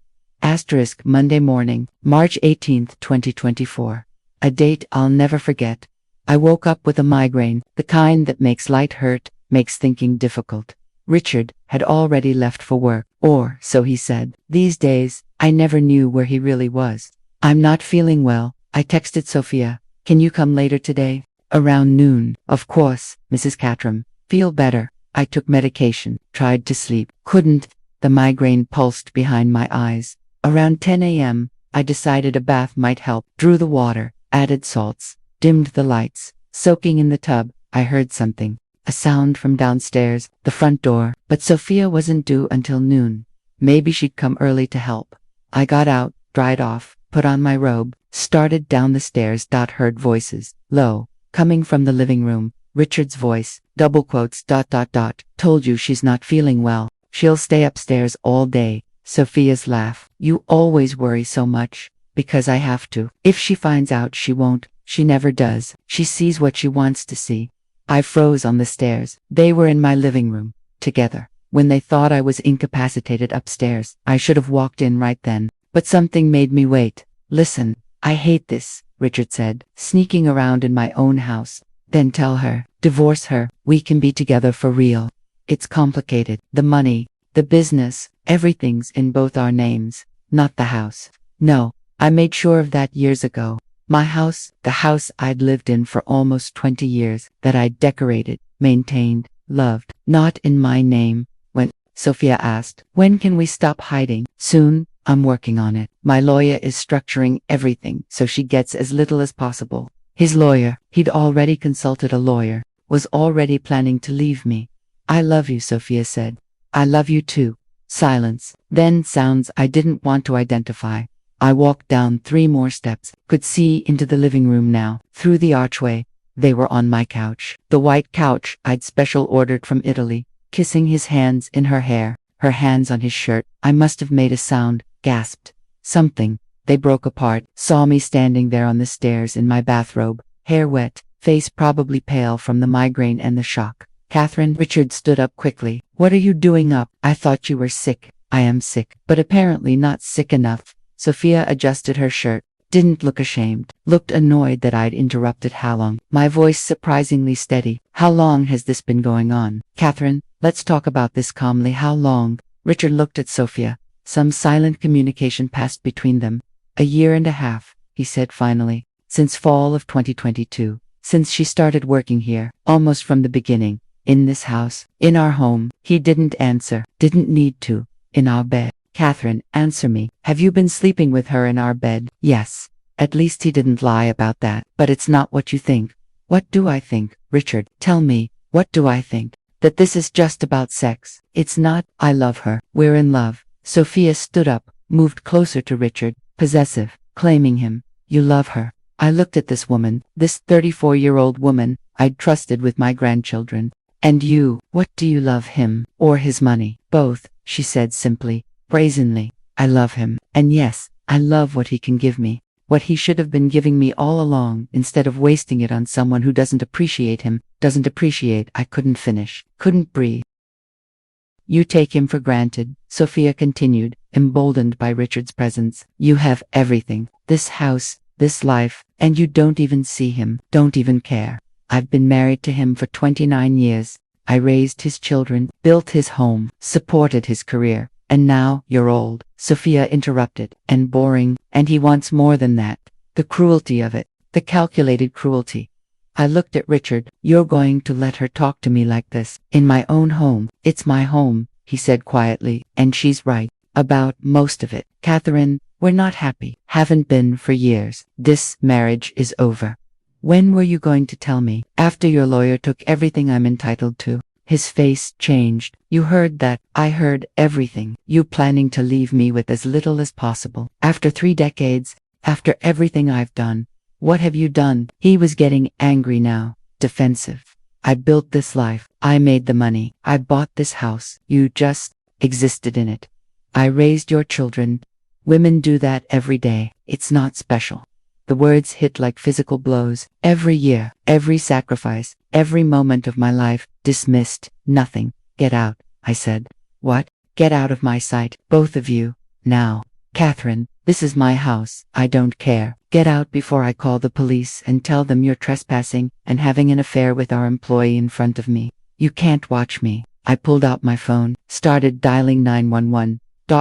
Monday morning, March 18th, 2024. A date I'll never forget. I woke up with a migraine, the kind that makes light hurt, makes thinking difficult. Richard had already left for work, or so he said. These days, I never knew where he really was. I'm not feeling well, I texted Sophia. Can you come later today? Around noon. Of course, Mrs. Catherine. Feel better. I took medication, tried to sleep, couldn't. The migraine pulsed behind my eyes. Around 10 a.m., I decided a bath might help. Drew the water, added salts, dimmed the lights. Soaking in the tub, I heard something. A sound from downstairs, the front door. But Sophia wasn't due until noon. Maybe she'd come early to help. I got out, dried off, put on my robe, started down the stairs. Heard voices, low, coming from the living room. Richard's voice, double quotes. Told you she's not feeling well. She'll stay upstairs all day. Sophia's laugh. You always worry so much. Because I have to. If she finds out, she won't. She never does. She sees what she wants to see. I froze on the stairs. They were in my living room, together. When they thought I was incapacitated upstairs, I should have walked in right then. But something made me wait. Listen, I hate this, Richard said, sneaking around in my own house. Then tell her, divorce her, we can be together for real. It's complicated. The money, the business, everything's in both our names, not the house. No, I made sure of that years ago. My house, the house I'd lived in for almost 20 years, that I'd decorated, maintained, loved, not in my name. When? Sophia asked. When can we stop hiding? Soon, I'm working on it. My lawyer is structuring everything so she gets as little as possible. His lawyer, he'd already consulted a lawyer, was already planning to leave me. I love you, Sophia said. I love you too. Silence. Then sounds I didn't want to identify. I walked down 3 more steps, could see into the living room now, through the archway. They were on my couch, the white couch I'd special ordered from Italy, kissing his hands in her hair, her hands on his shirt. I must have made a sound, gasped. Something. They broke apart, saw me standing there on the stairs in my bathrobe, hair wet, face probably pale from the migraine and the shock. Catherine, Richard stood up quickly. What are you doing up? I thought you were sick. I am sick, but apparently not sick enough. Sophia adjusted her shirt, didn't look ashamed, looked annoyed that I'd interrupted. How long? My voice surprisingly steady. How long has this been going on? Catherine, let's talk about this calmly. How long? Richard looked at Sophia. Some silent communication passed between them. 1.5 years, he said finally. Since fall of 2022. Since she started working here, almost from the beginning. In this house, in our home. He didn't answer, didn't need to. In our bed. Catherine, answer me. Have you been sleeping with her in our bed? Yes. At least he didn't lie about that. But it's not what you think. What do I think? Richard, tell me, what do I think? That this is just about sex. It's not. I love her. We're in love. Sophia stood up, moved closer to Richard, possessive, claiming him. You love her. I looked at this woman, this 34-year-old woman I'd trusted with my grandchildren. And you, what do you love, him or his money? Both, she said simply, brazenly. I love him, and yes, I love what he can give me. What he should have been giving me all along, instead of wasting it on someone who doesn't appreciate him, doesn't appreciate. I couldn't finish, couldn't breathe. You take him for granted, Sophia continued, emboldened by Richard's presence. You have everything, this house, this life, and you don't even see him, don't even care. I've been married to him for 29 years. I raised his children, built his home, supported his career. And now, you're old, Sophia interrupted, and boring, and he wants more than that. The cruelty of it, the calculated cruelty. I looked at Richard. You're going to let her talk to me like this? In my own home. It's my home, he said quietly, and she's right. About most of it. Catherine, we're not happy. Haven't been for years. This marriage is over. When were you going to tell me? After your lawyer took everything I'm entitled to. His face changed. You heard that? I heard everything. You planning to leave me with as little as possible. After 3 decades, after everything I've done. What have you done? He was getting angry now, defensive. I built this life. I made the money. I bought this house. You just existed in it. I raised your children. Women do that every day. It's not special. The words hit like physical blows. Every year, every sacrifice, every moment of my life, dismissed, nothing. Get out, I said. What? Get out of my sight, both of you, now. Catherine, this is my house. I don't care. Get out before I call the police and tell them you're trespassing and having an affair with our employee in front of me. You can't watch me. I pulled out my phone, started dialing 911.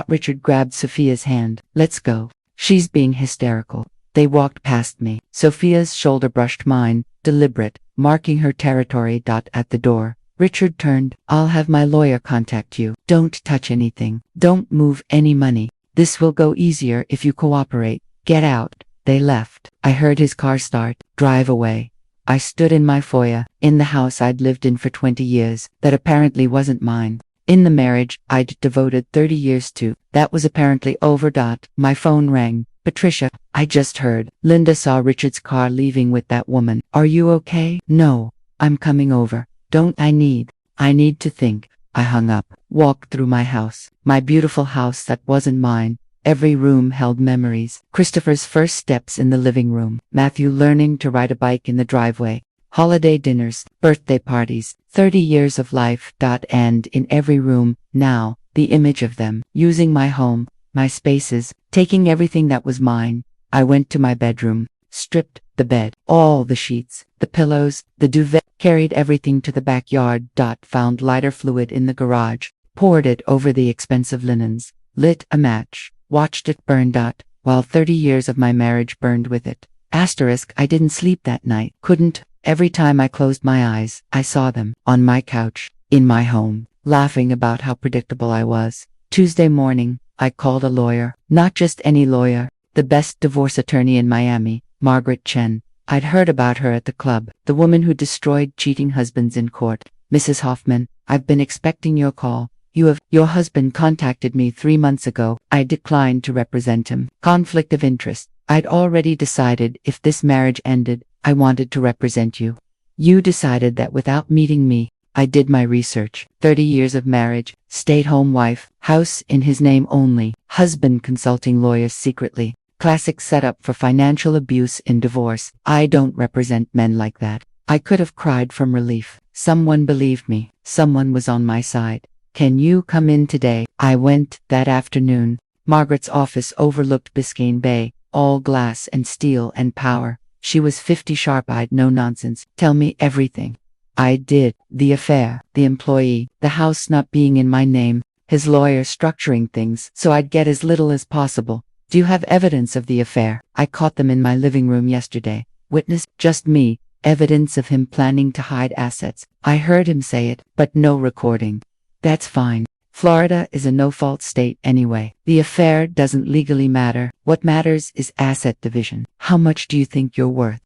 Richard grabbed Sophia's hand. Let's go. She's being hysterical. They walked past me. Sophia's shoulder brushed mine, deliberate, marking her territory. At the door, Richard turned. I'll have my lawyer contact you. Don't touch anything. Don't move any money. This will go easier if you cooperate. Get out. They left. I heard his car start, drive away. I stood in my foyer, in the house I'd lived in for 20 years, that apparently wasn't mine. In the marriage I'd devoted 30 years to, that was apparently over. My phone rang. Patricia, I just heard. Linda saw Richard's car leaving with that woman. Are you okay? No. I'm coming over. I need to think. I hung up, walked through my house. My beautiful house that wasn't mine. Every room held memories. Christopher's first steps in the living room. Matthew learning to ride a bike in the driveway. Holiday dinners, birthday parties, 30 years of life. And in every room, now, the image of them, using my home, my spaces, taking everything that was mine. I went to my bedroom, stripped the bed, all the sheets, the pillows, the duvet, carried everything to the backyard. Found lighter fluid in the garage, poured it over the expensive linens, lit a match, watched it burn. While 30 years of my marriage burned with it. I didn't sleep that night. Couldn't. Every time I closed my eyes, I saw them, on my couch, in my home, laughing about how predictable I was. Tuesday morning, I called a lawyer. Not just any lawyer, the best divorce attorney in Miami, Margaret Chen. I'd heard about her at the club, the woman who destroyed cheating husbands in court. Mrs. Hoffman, I've been expecting your call. Your husband contacted me 3 months ago. I declined to represent him. Conflict of interest. I'd already decided if this marriage ended, I wanted to represent you. You decided that without meeting me. I did my research. 30 years of marriage, stay-at-home wife, house in his name only, husband consulting lawyers secretly. Classic setup for financial abuse in divorce. I don't represent men like that. I could have cried from relief. Someone believed me. Someone was on my side. Can you come in today? I went that afternoon. Margaret's office overlooked Biscayne Bay, all glass and steel and power. She was 50, sharp-eyed. No nonsense. Tell me everything. I did. The affair, the employee, the house not being in my name, his lawyer structuring things so I'd get as little as possible. Do you have evidence of the affair? I caught them in my living room yesterday. Witness, just me. Evidence of him planning to hide assets. I heard him say it, but no recording. That's fine. Florida is a no-fault state anyway. The affair doesn't legally matter. What matters is asset division. How much do you think you're worth?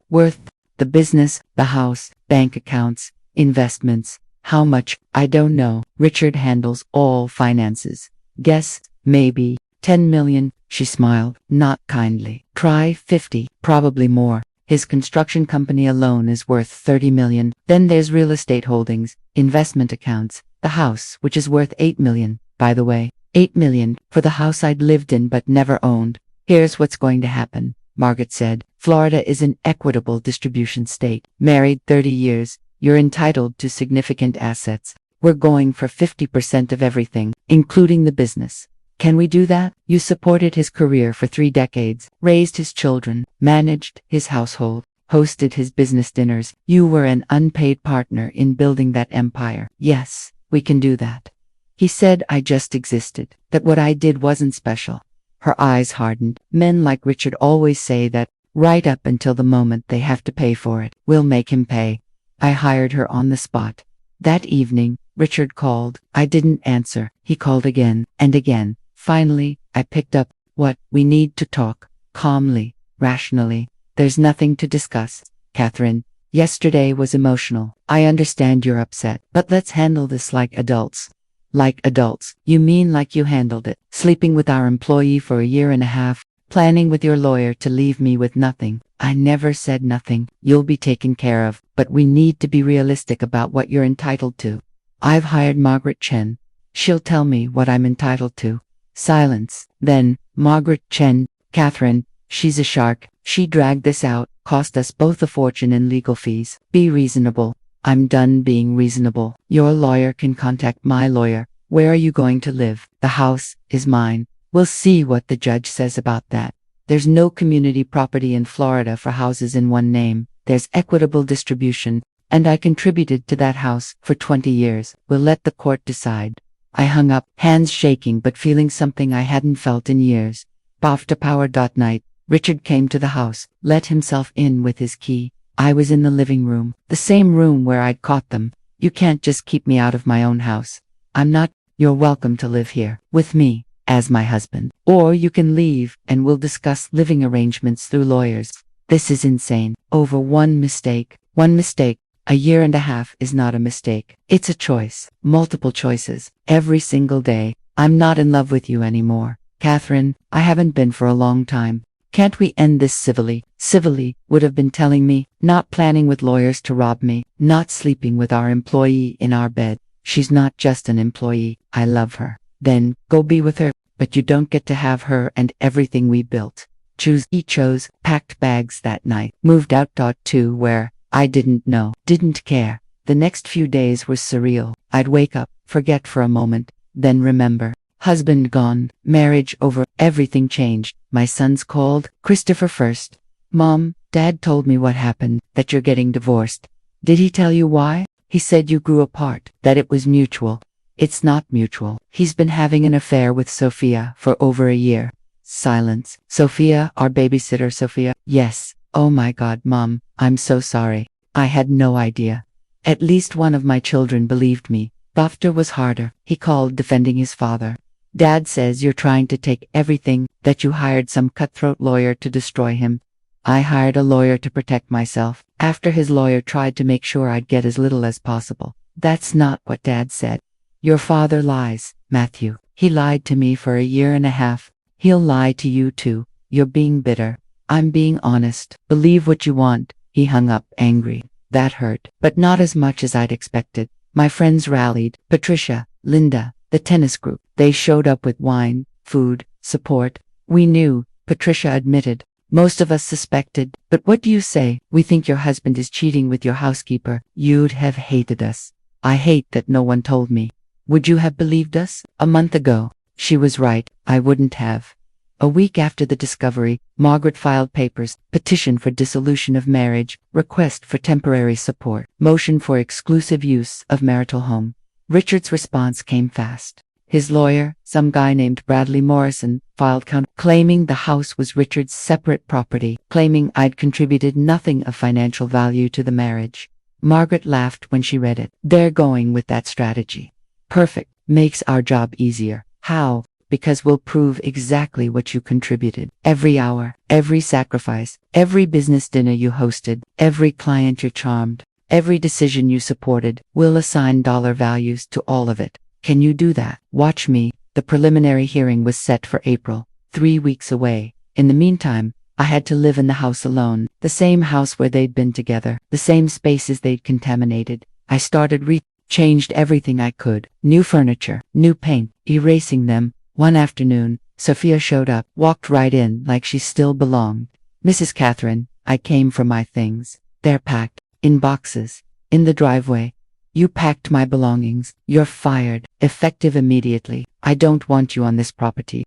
The business, the house, bank accounts, investments. How much? I don't know. Richard handles all finances. Guess, maybe, 10 million. She smiled, not kindly. Try 50, probably more. His construction company alone is worth 30 million. Then there's real estate holdings, investment accounts, the house, which is worth 8 million, by the way. 8 million for the house I'd lived in but never owned. Here's what's going to happen, Margaret said. Florida is an equitable distribution state. Married 30 years, you're entitled to significant assets. We're going for 50% of everything, including the business. Can we do that? You supported his career for 3 decades, raised his children, managed his household, hosted his business dinners. You were an unpaid partner in building that empire. Yes, we can do that. He said I just existed, that what I did wasn't special. Her eyes hardened. Men like Richard always say that, right up until the moment they have to pay for it. We'll make him pay. I hired her on the spot. That evening, Richard called. I didn't answer. He called again and again. Finally, I picked up. What? We need to talk. Calmly, rationally. There's nothing to discuss, Catherine. Yesterday was emotional. I understand you're upset, but let's handle this like adults. Like adults? You mean like you handled it? Sleeping with our employee for a year and a half, planning with your lawyer to leave me with nothing. I never said nothing. You'll be taken care of, but we need to be realistic about what you're entitled to. I've hired Margaret Chen. She'll tell me what I'm entitled to. Silence. Then, Margaret Chen, Catherine, she's a shark. She dragged this out, cost us both a fortune in legal fees. Be reasonable. I'm done being reasonable. Your lawyer can contact my lawyer. Where are you going to live? The house is mine. We'll see what the judge says about that. There's no community property in Florida for houses in one name. There's equitable distribution, and I contributed to that house for 20 years. We'll let the court decide. I hung up, hands shaking but feeling something I hadn't felt in years. After power.night, Richard came to the house, let himself in with his key. I was in the living room, the same room where I'd caught them. You can't just keep me out of my own house. I'm not. You're welcome to live here, with me, as my husband. Or you can leave, and we'll discuss living arrangements through lawyers. This is insane. Over one mistake. One mistake. A year and a half is not a mistake. It's a choice. Multiple choices. Every single day. I'm not in love with you anymore. Catherine, I haven't been for a long time. Can't we end this civilly? Civilly would have been telling me, not planning with lawyers to rob me, not sleeping with our employee in our bed. She's not just an employee. I love her. Then, go be with her, but you don't get to have her and everything we built. Choose. He chose, packed bags that night, moved out. To where? I didn't know, didn't care. The next few days were surreal. I'd wake up, forget for a moment, then remember. Husband gone, marriage over, everything changed. My sons called, Christopher first. Mom, Dad told me what happened, that you're getting divorced. Did he tell you why? He said you grew apart, that it was mutual. It's not mutual. He's been having an affair with Sophia for over a year. Silence. Sophia, our babysitter Sophia? Yes. Oh my God, Mom, I'm so sorry. I had no idea. At least one of my children believed me. After was harder. He called defending his father. Dad says you're trying to take everything, that you hired some cutthroat lawyer to destroy him. I hired a lawyer to protect myself, after his lawyer tried to make sure I'd get as little as possible. That's not what Dad said. Your father lies, Matthew. He lied to me for a year and a half. He'll lie to you too. You're being bitter. I'm being honest. Believe what you want. He hung up, angry. That hurt, but not as much as I'd expected. My friends rallied. Patricia, Linda, the tennis group. They showed up with wine, food, support. We knew, Patricia admitted. Most of us suspected. But what do you say? We think your husband is cheating with your housekeeper. You'd have hated us. I hate that no one told me. Would you have believed us? A month ago. She was right. I wouldn't have. A week after the discovery, Margaret filed papers, petition for dissolution of marriage, request for temporary support, motion for exclusive use of marital home. Richard's response came fast. His lawyer, some guy named Bradley Morrison, filed claiming the house was Richard's separate property, claiming I'd contributed nothing of financial value to the marriage. Margaret laughed when she read it. They're going with that strategy. Perfect. Makes our job easier. How? Because we'll prove exactly what you contributed. Every hour, every sacrifice, every business dinner you hosted, every client you charmed, every decision you supported. We'll assign dollar values to all of it. Can you do that? Watch me. The preliminary hearing was set for April, 3 weeks away. In the meantime, I had to live in the house alone, the same house where they'd been together, the same spaces they'd contaminated. I started changed everything I could. New furniture, new paint, erasing them. One afternoon, Sophia showed up, walked right in like she still belonged. Mrs. Catherine, I came for my things. They're packed, in boxes, in the driveway. You packed my belongings. You're fired, effective immediately. I don't want you on this property.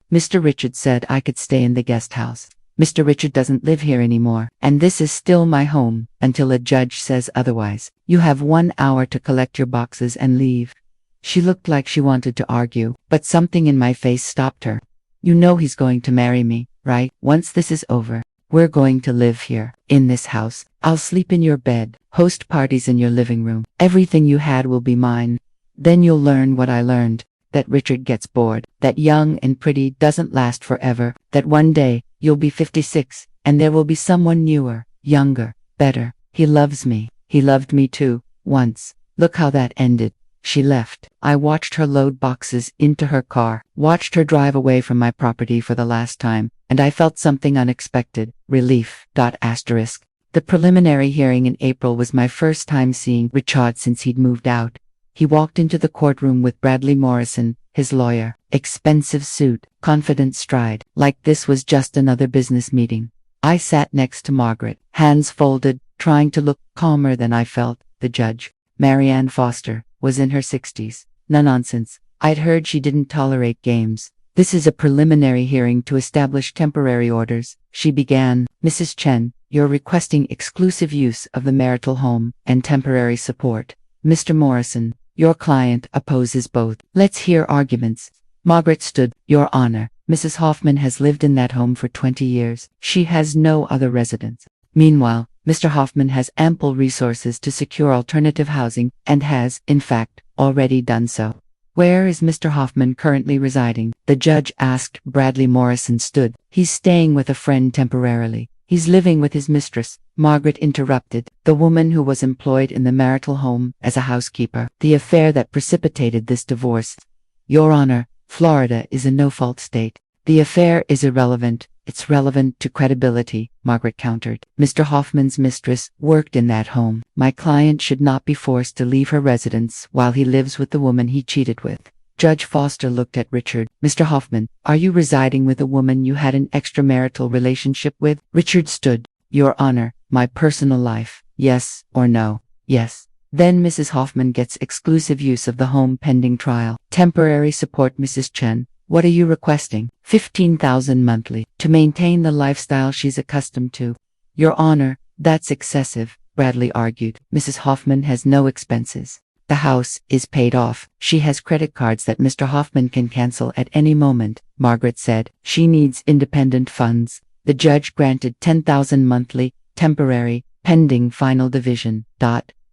Mr. Richard said I could stay in the guest house. Mr. Richard doesn't live here anymore, and this is still my home, until a judge says otherwise. You have 1 hour to collect your boxes and leave. She looked like she wanted to argue, but something in my face stopped her. You know he's going to marry me, right? Once this is over, we're going to live here, in this house. I'll sleep in your bed, host parties in your living room. Everything you had will be mine. Then you'll learn what I learned. That Richard gets bored, that young and pretty doesn't last forever, that one day, you'll be 56, and there will be someone newer, younger, better. He loves me. He loved me too, once. Look how that ended. She left. I watched her load boxes into her car, watched her drive away from my property for the last time, and I felt something unexpected. Relief. The preliminary hearing in April was my first time seeing Richard since he'd moved out. He walked into the courtroom with Bradley Morrison, his lawyer, expensive suit, confident stride, like this was just another business meeting. I sat next to Margaret, hands folded, trying to look calmer than I felt. The judge, Marianne Foster, was in her 60s. No nonsense. I'd heard she didn't tolerate games. This is a preliminary hearing to establish temporary orders, she began. Mrs. Chen, you're requesting exclusive use of the marital home and temporary support. Mr. Morrison, your client opposes both. Let's hear arguments. Margaret stood. Your Honor, Mrs. Hoffman has lived in that home for 20 years. She has no other residence. Meanwhile, Mr. Hoffman has ample resources to secure alternative housing and has, in fact, already done so. Where is Mr. Hoffman currently residing? The judge asked. Bradley Morrison stood. He's staying with a friend temporarily. He's living with his mistress. Margaret interrupted. The woman who was employed in the marital home as a housekeeper. The affair that precipitated this divorce. Your Honor, Florida is a no-fault state. The affair is irrelevant. It's relevant to credibility, Margaret countered. Mr. Hoffman's mistress worked in that home. My client should not be forced to leave her residence while he lives with the woman he cheated with. Judge Foster looked at Richard. Mr. Hoffman, are you residing with a woman you had an extramarital relationship with? Richard stood. Your Honor, my personal life. Yes or no? Yes. Then Mrs. Hoffman gets exclusive use of the home pending trial. Temporary support. Mrs. Chen, what are you requesting? $15,000 monthly, to maintain the lifestyle she's accustomed to. Your Honor, that's excessive, Bradley argued. Mrs. Hoffman has no expenses. The house is paid off. She has credit cards that Mr. Hoffman can cancel at any moment, Margaret said. She needs independent funds. The judge granted $10,000 monthly, temporary, pending final division.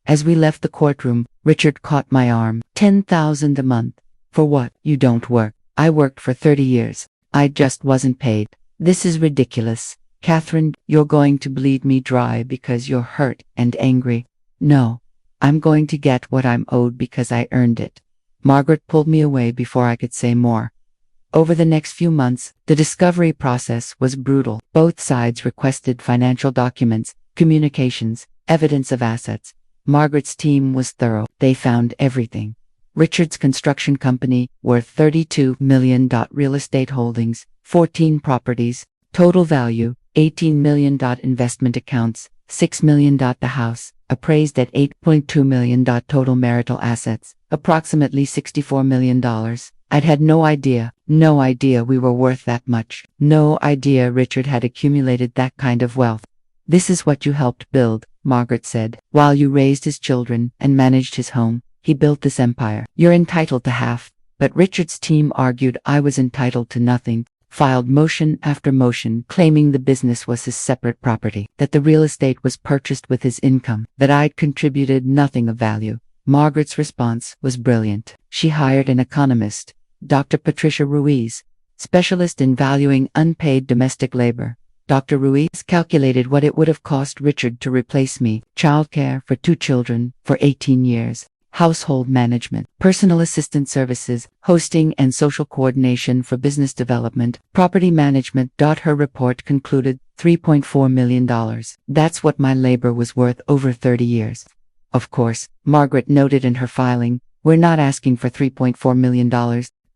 As we left the courtroom, Richard caught my arm. $10,000 a month. For what? You don't work. I worked for 30 years. I just wasn't paid. This is ridiculous. Catherine, you're going to bleed me dry because you're hurt and angry. No. I'm going to get what I'm owed because I earned it. Margaret pulled me away before I could say more. Over the next few months, the discovery process was brutal. Both sides requested financial documents, communications, evidence of assets. Margaret's team was thorough. They found everything. Richard's construction company, worth $32 million. Real estate holdings, 14 properties. Total value, $18 million. Investment accounts, $6 million. The house, appraised at $8.2 million. Total marital assets, approximately $64 million. I'd had no idea we were worth that much. No idea Richard had accumulated that kind of wealth. This is what you helped build, Margaret said. While you raised his children and managed his home, he built this empire. You're entitled to half. But Richard's team argued I was entitled to nothing, filed motion after motion claiming the business was his separate property, that the real estate was purchased with his income, that I'd contributed nothing of value. Margaret's response was brilliant. She hired an economist, Dr. Patricia Ruiz, specialist in valuing unpaid domestic labor. Dr. Ruiz calculated what it would have cost Richard to replace me, childcare for 2 children, for 18 years. household management, personal assistant services, hosting and social coordination for business development, property management. Her report concluded $3.4 million. That's what my labor was worth over 30 years. Of course, Margaret noted in her filing, we're not asking for $3.4 million.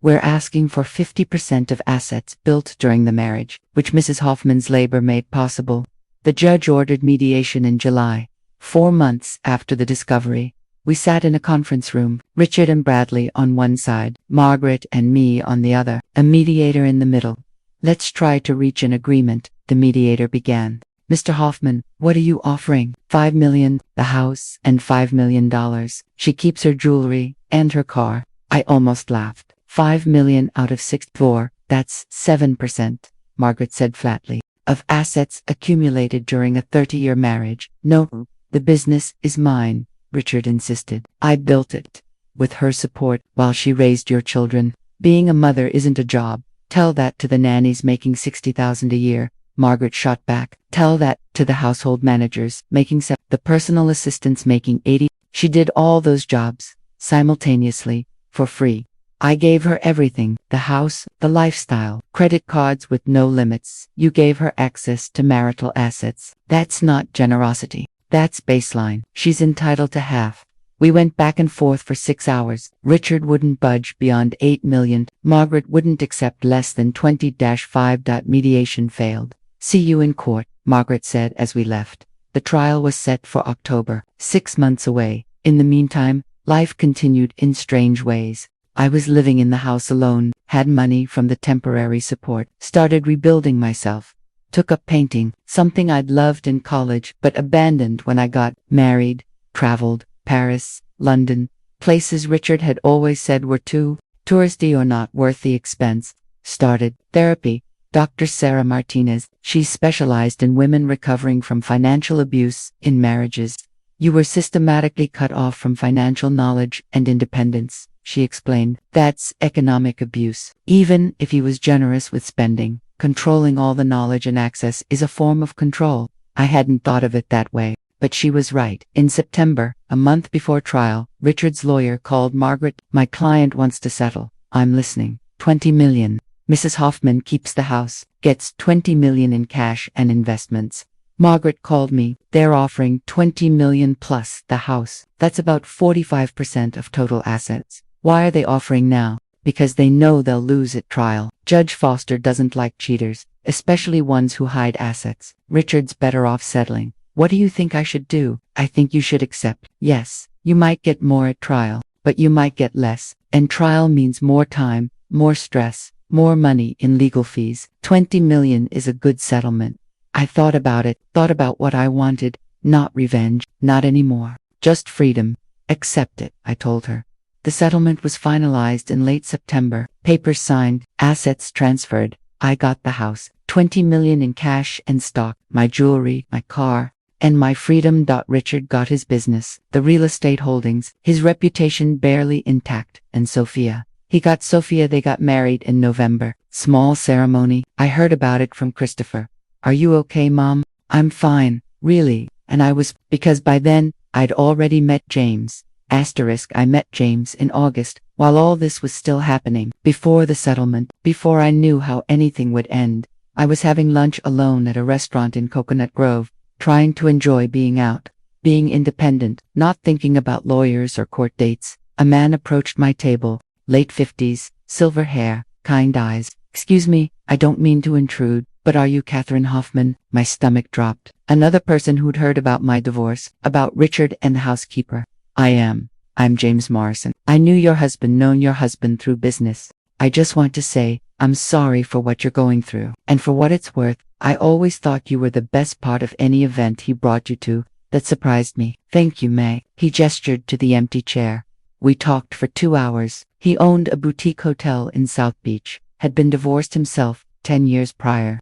We're asking for 50% of assets built during the marriage, which Mrs. Hoffman's labor made possible. The judge ordered mediation in July, 4 months after the discovery. We sat in a conference room, Richard and Bradley on one side, Margaret and me on the other, a mediator in the middle. Let's try to reach an agreement, the mediator began. Mr. Hoffman, what are you offering? $5 million, the house, and $5 million. She keeps her jewelry, and her car. I almost laughed. $5 million out of 6.4, that's 7%, Margaret said flatly, of assets accumulated during a 30-year marriage. No, the business is mine, Richard insisted. I built it. With her support, while she raised your children. Being a mother isn't a job. Tell that to the nannies making $60,000 a year, Margaret shot back. Tell that to the household managers making the personal assistants making 80. She did all those jobs, simultaneously, for free. I gave her everything, the house, the lifestyle, credit cards with no limits. You gave her access to marital assets. That's not generosity. That's baseline. She's entitled to half. We went back and forth for 6 hours. Richard wouldn't budge beyond $8 million. Margaret wouldn't accept less than 20-5. Mediation failed. See you in court, Margaret said as we left. The trial was set for October, 6 months away. In the meantime, life continued in strange ways. I was living in the house alone, had money from the temporary support, started rebuilding myself. Took up painting, something I'd loved in college but abandoned when I got married, traveled, Paris, London, places Richard had always said were too touristy or not worth the expense. Started therapy. Dr. Sarah Martinez, she specialized in women recovering from financial abuse in marriages. You were systematically cut off from financial knowledge and independence, she explained. That's economic abuse. Even if he was generous with spending, controlling all the knowledge and access is a form of control. I hadn't thought of it that way, but she was right. In September, a month before trial, Richard's lawyer called Margaret. My client wants to settle. I'm listening. $20 million. Mrs. Hoffman keeps the house, gets $20 million in cash and investments. Margaret called me. They're offering $20 million plus the house. That's about 45% of total assets. Why are they offering now? Because they know they'll lose at trial. Judge Foster doesn't like cheaters, especially ones who hide assets. Richard's better off settling. What do you think I should do? I think you should accept. Yes, you might get more at trial, but you might get less. And trial means more time, more stress, more money in legal fees. $20 million is a good settlement. I thought about it, thought about what I wanted. Not revenge, not anymore. Just freedom. Accept it, I told her. The settlement was finalized in late September. Papers signed, assets transferred. I got the house, $20 million in cash and stock, my jewelry, my car, and my freedom. Richard got his business, the real estate holdings, his reputation barely intact, and Sophia. He got Sophia. They got married in November. Small ceremony. I heard about it from Christopher. Are you okay, Mom? I'm fine, really. And I was, because by then, I'd already met James. I met James in August, while all this was still happening. Before the settlement, before I knew how anything would end, I was having lunch alone at a restaurant in Coconut Grove, trying to enjoy being out, being independent, not thinking about lawyers or court dates. A man approached my table, late 50s, silver hair, kind eyes. Excuse me, I don't mean to intrude, but are you Catherine Hoffman? My stomach dropped. Another person who'd heard about my divorce, about Richard and the housekeeper. I am. I'm James Morrison. I knew your husband, known your husband through business. I just want to say, I'm sorry for what you're going through. And for what it's worth, I always thought you were the best part of any event he brought you to. That surprised me. Thank you, May. He gestured to the empty chair. We talked for 2 hours. He owned a boutique hotel in South Beach, had been divorced himself 10 years prior.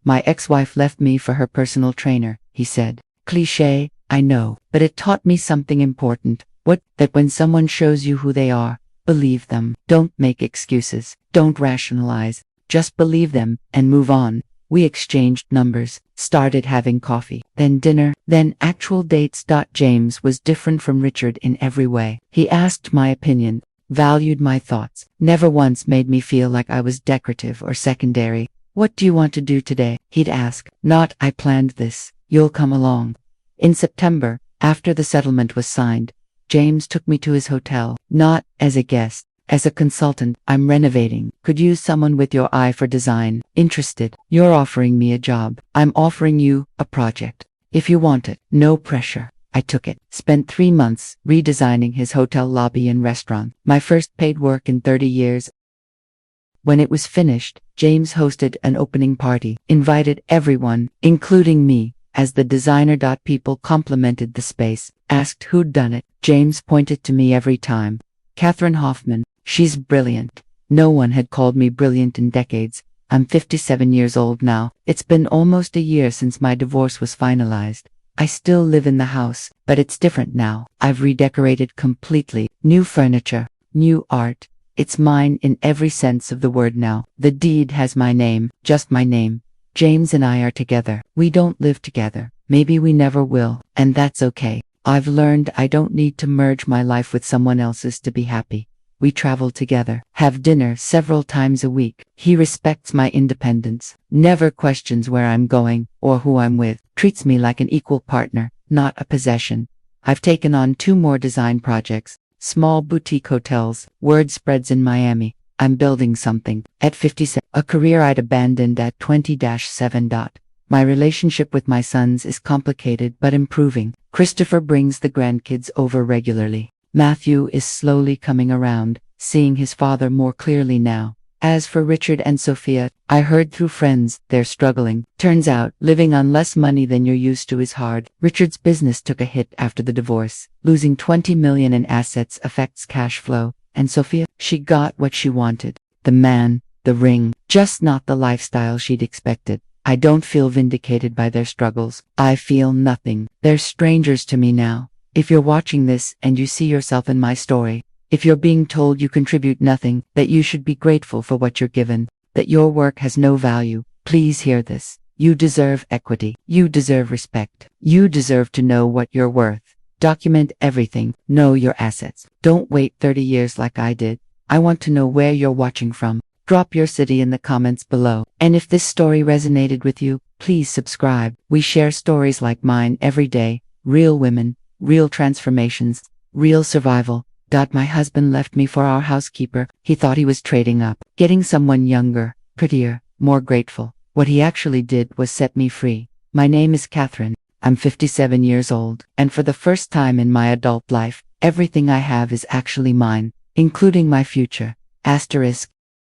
My ex-wife left me for her personal trainer, he said. Cliché, I know, but it taught me something important. That when someone shows you who they are, believe them. Don't make excuses. Don't rationalize. Just believe them and move on. We exchanged numbers, started having coffee, then dinner, then actual dates. James was different from Richard in every way. He asked my opinion, valued my thoughts, never once made me feel like I was decorative or secondary. What do you want to do today? He'd ask. Not, I planned this. You'll come along. In September, after the settlement was signed, James took me to his hotel, not as a guest, as a consultant. I'm renovating. Could use someone with your eye for design. Interested? You're offering me a job. I'm offering you a project. If you want it, no pressure. I took it. Spent 3 months redesigning his hotel lobby and restaurant. My first paid work in 30 years. When it was finished, James hosted an opening party, invited everyone, including me, as the designer. People complimented the space, asked who'd done it. James pointed to me every time. Catherine Hoffman, she's brilliant. No one had called me brilliant in decades. I'm 57 years old now. It's been almost a year since my divorce was finalized. I still live in the house, but it's different now. I've redecorated completely. New furniture, new art. It's mine in every sense of the word now. The deed has my name, just my name. James and I are together. We don't live together. Maybe we never will, and that's okay. I've learned I don't need to merge my life with someone else's to be happy. We travel together, have dinner several times a week. He respects my independence, never questions where I'm going or who I'm with, treats me like an equal partner, not a possession. I've taken on 2 more design projects, small boutique hotels, word spreads in Miami. I'm building something. At 57, a career I'd abandoned at 20-7. My relationship with my sons is complicated but improving. Christopher brings the grandkids over regularly. Matthew is slowly coming around, seeing his father more clearly now. As for Richard and Sophia, I heard through friends, they're struggling. Turns out, living on less money than you're used to is hard. Richard's business took a hit after the divorce. Losing $20 million in assets affects cash flow. And Sophia, she got what she wanted. The man, the ring, just not the lifestyle she'd expected. I don't feel vindicated by their struggles. I feel nothing. They're strangers to me now. If you're watching this and you see yourself in my story, if you're being told you contribute nothing, that you should be grateful for what you're given, that your work has no value, please hear this. You deserve equity. You deserve respect. You deserve to know what you're worth. Document everything. Know your assets. Don't wait 30 years like I did. I want to know where you're watching from. Drop your city in the comments below. And if this story resonated with you, please subscribe. We share stories like mine every day. Real women, real transformations, real survival. My husband left me for our housekeeper. He thought he was trading up, getting someone younger, prettier, more grateful. What he actually did was set me free. My name is Catherine. I'm 57 years old, and for the first time in my adult life, everything I have is actually mine, including my future. Asterisk,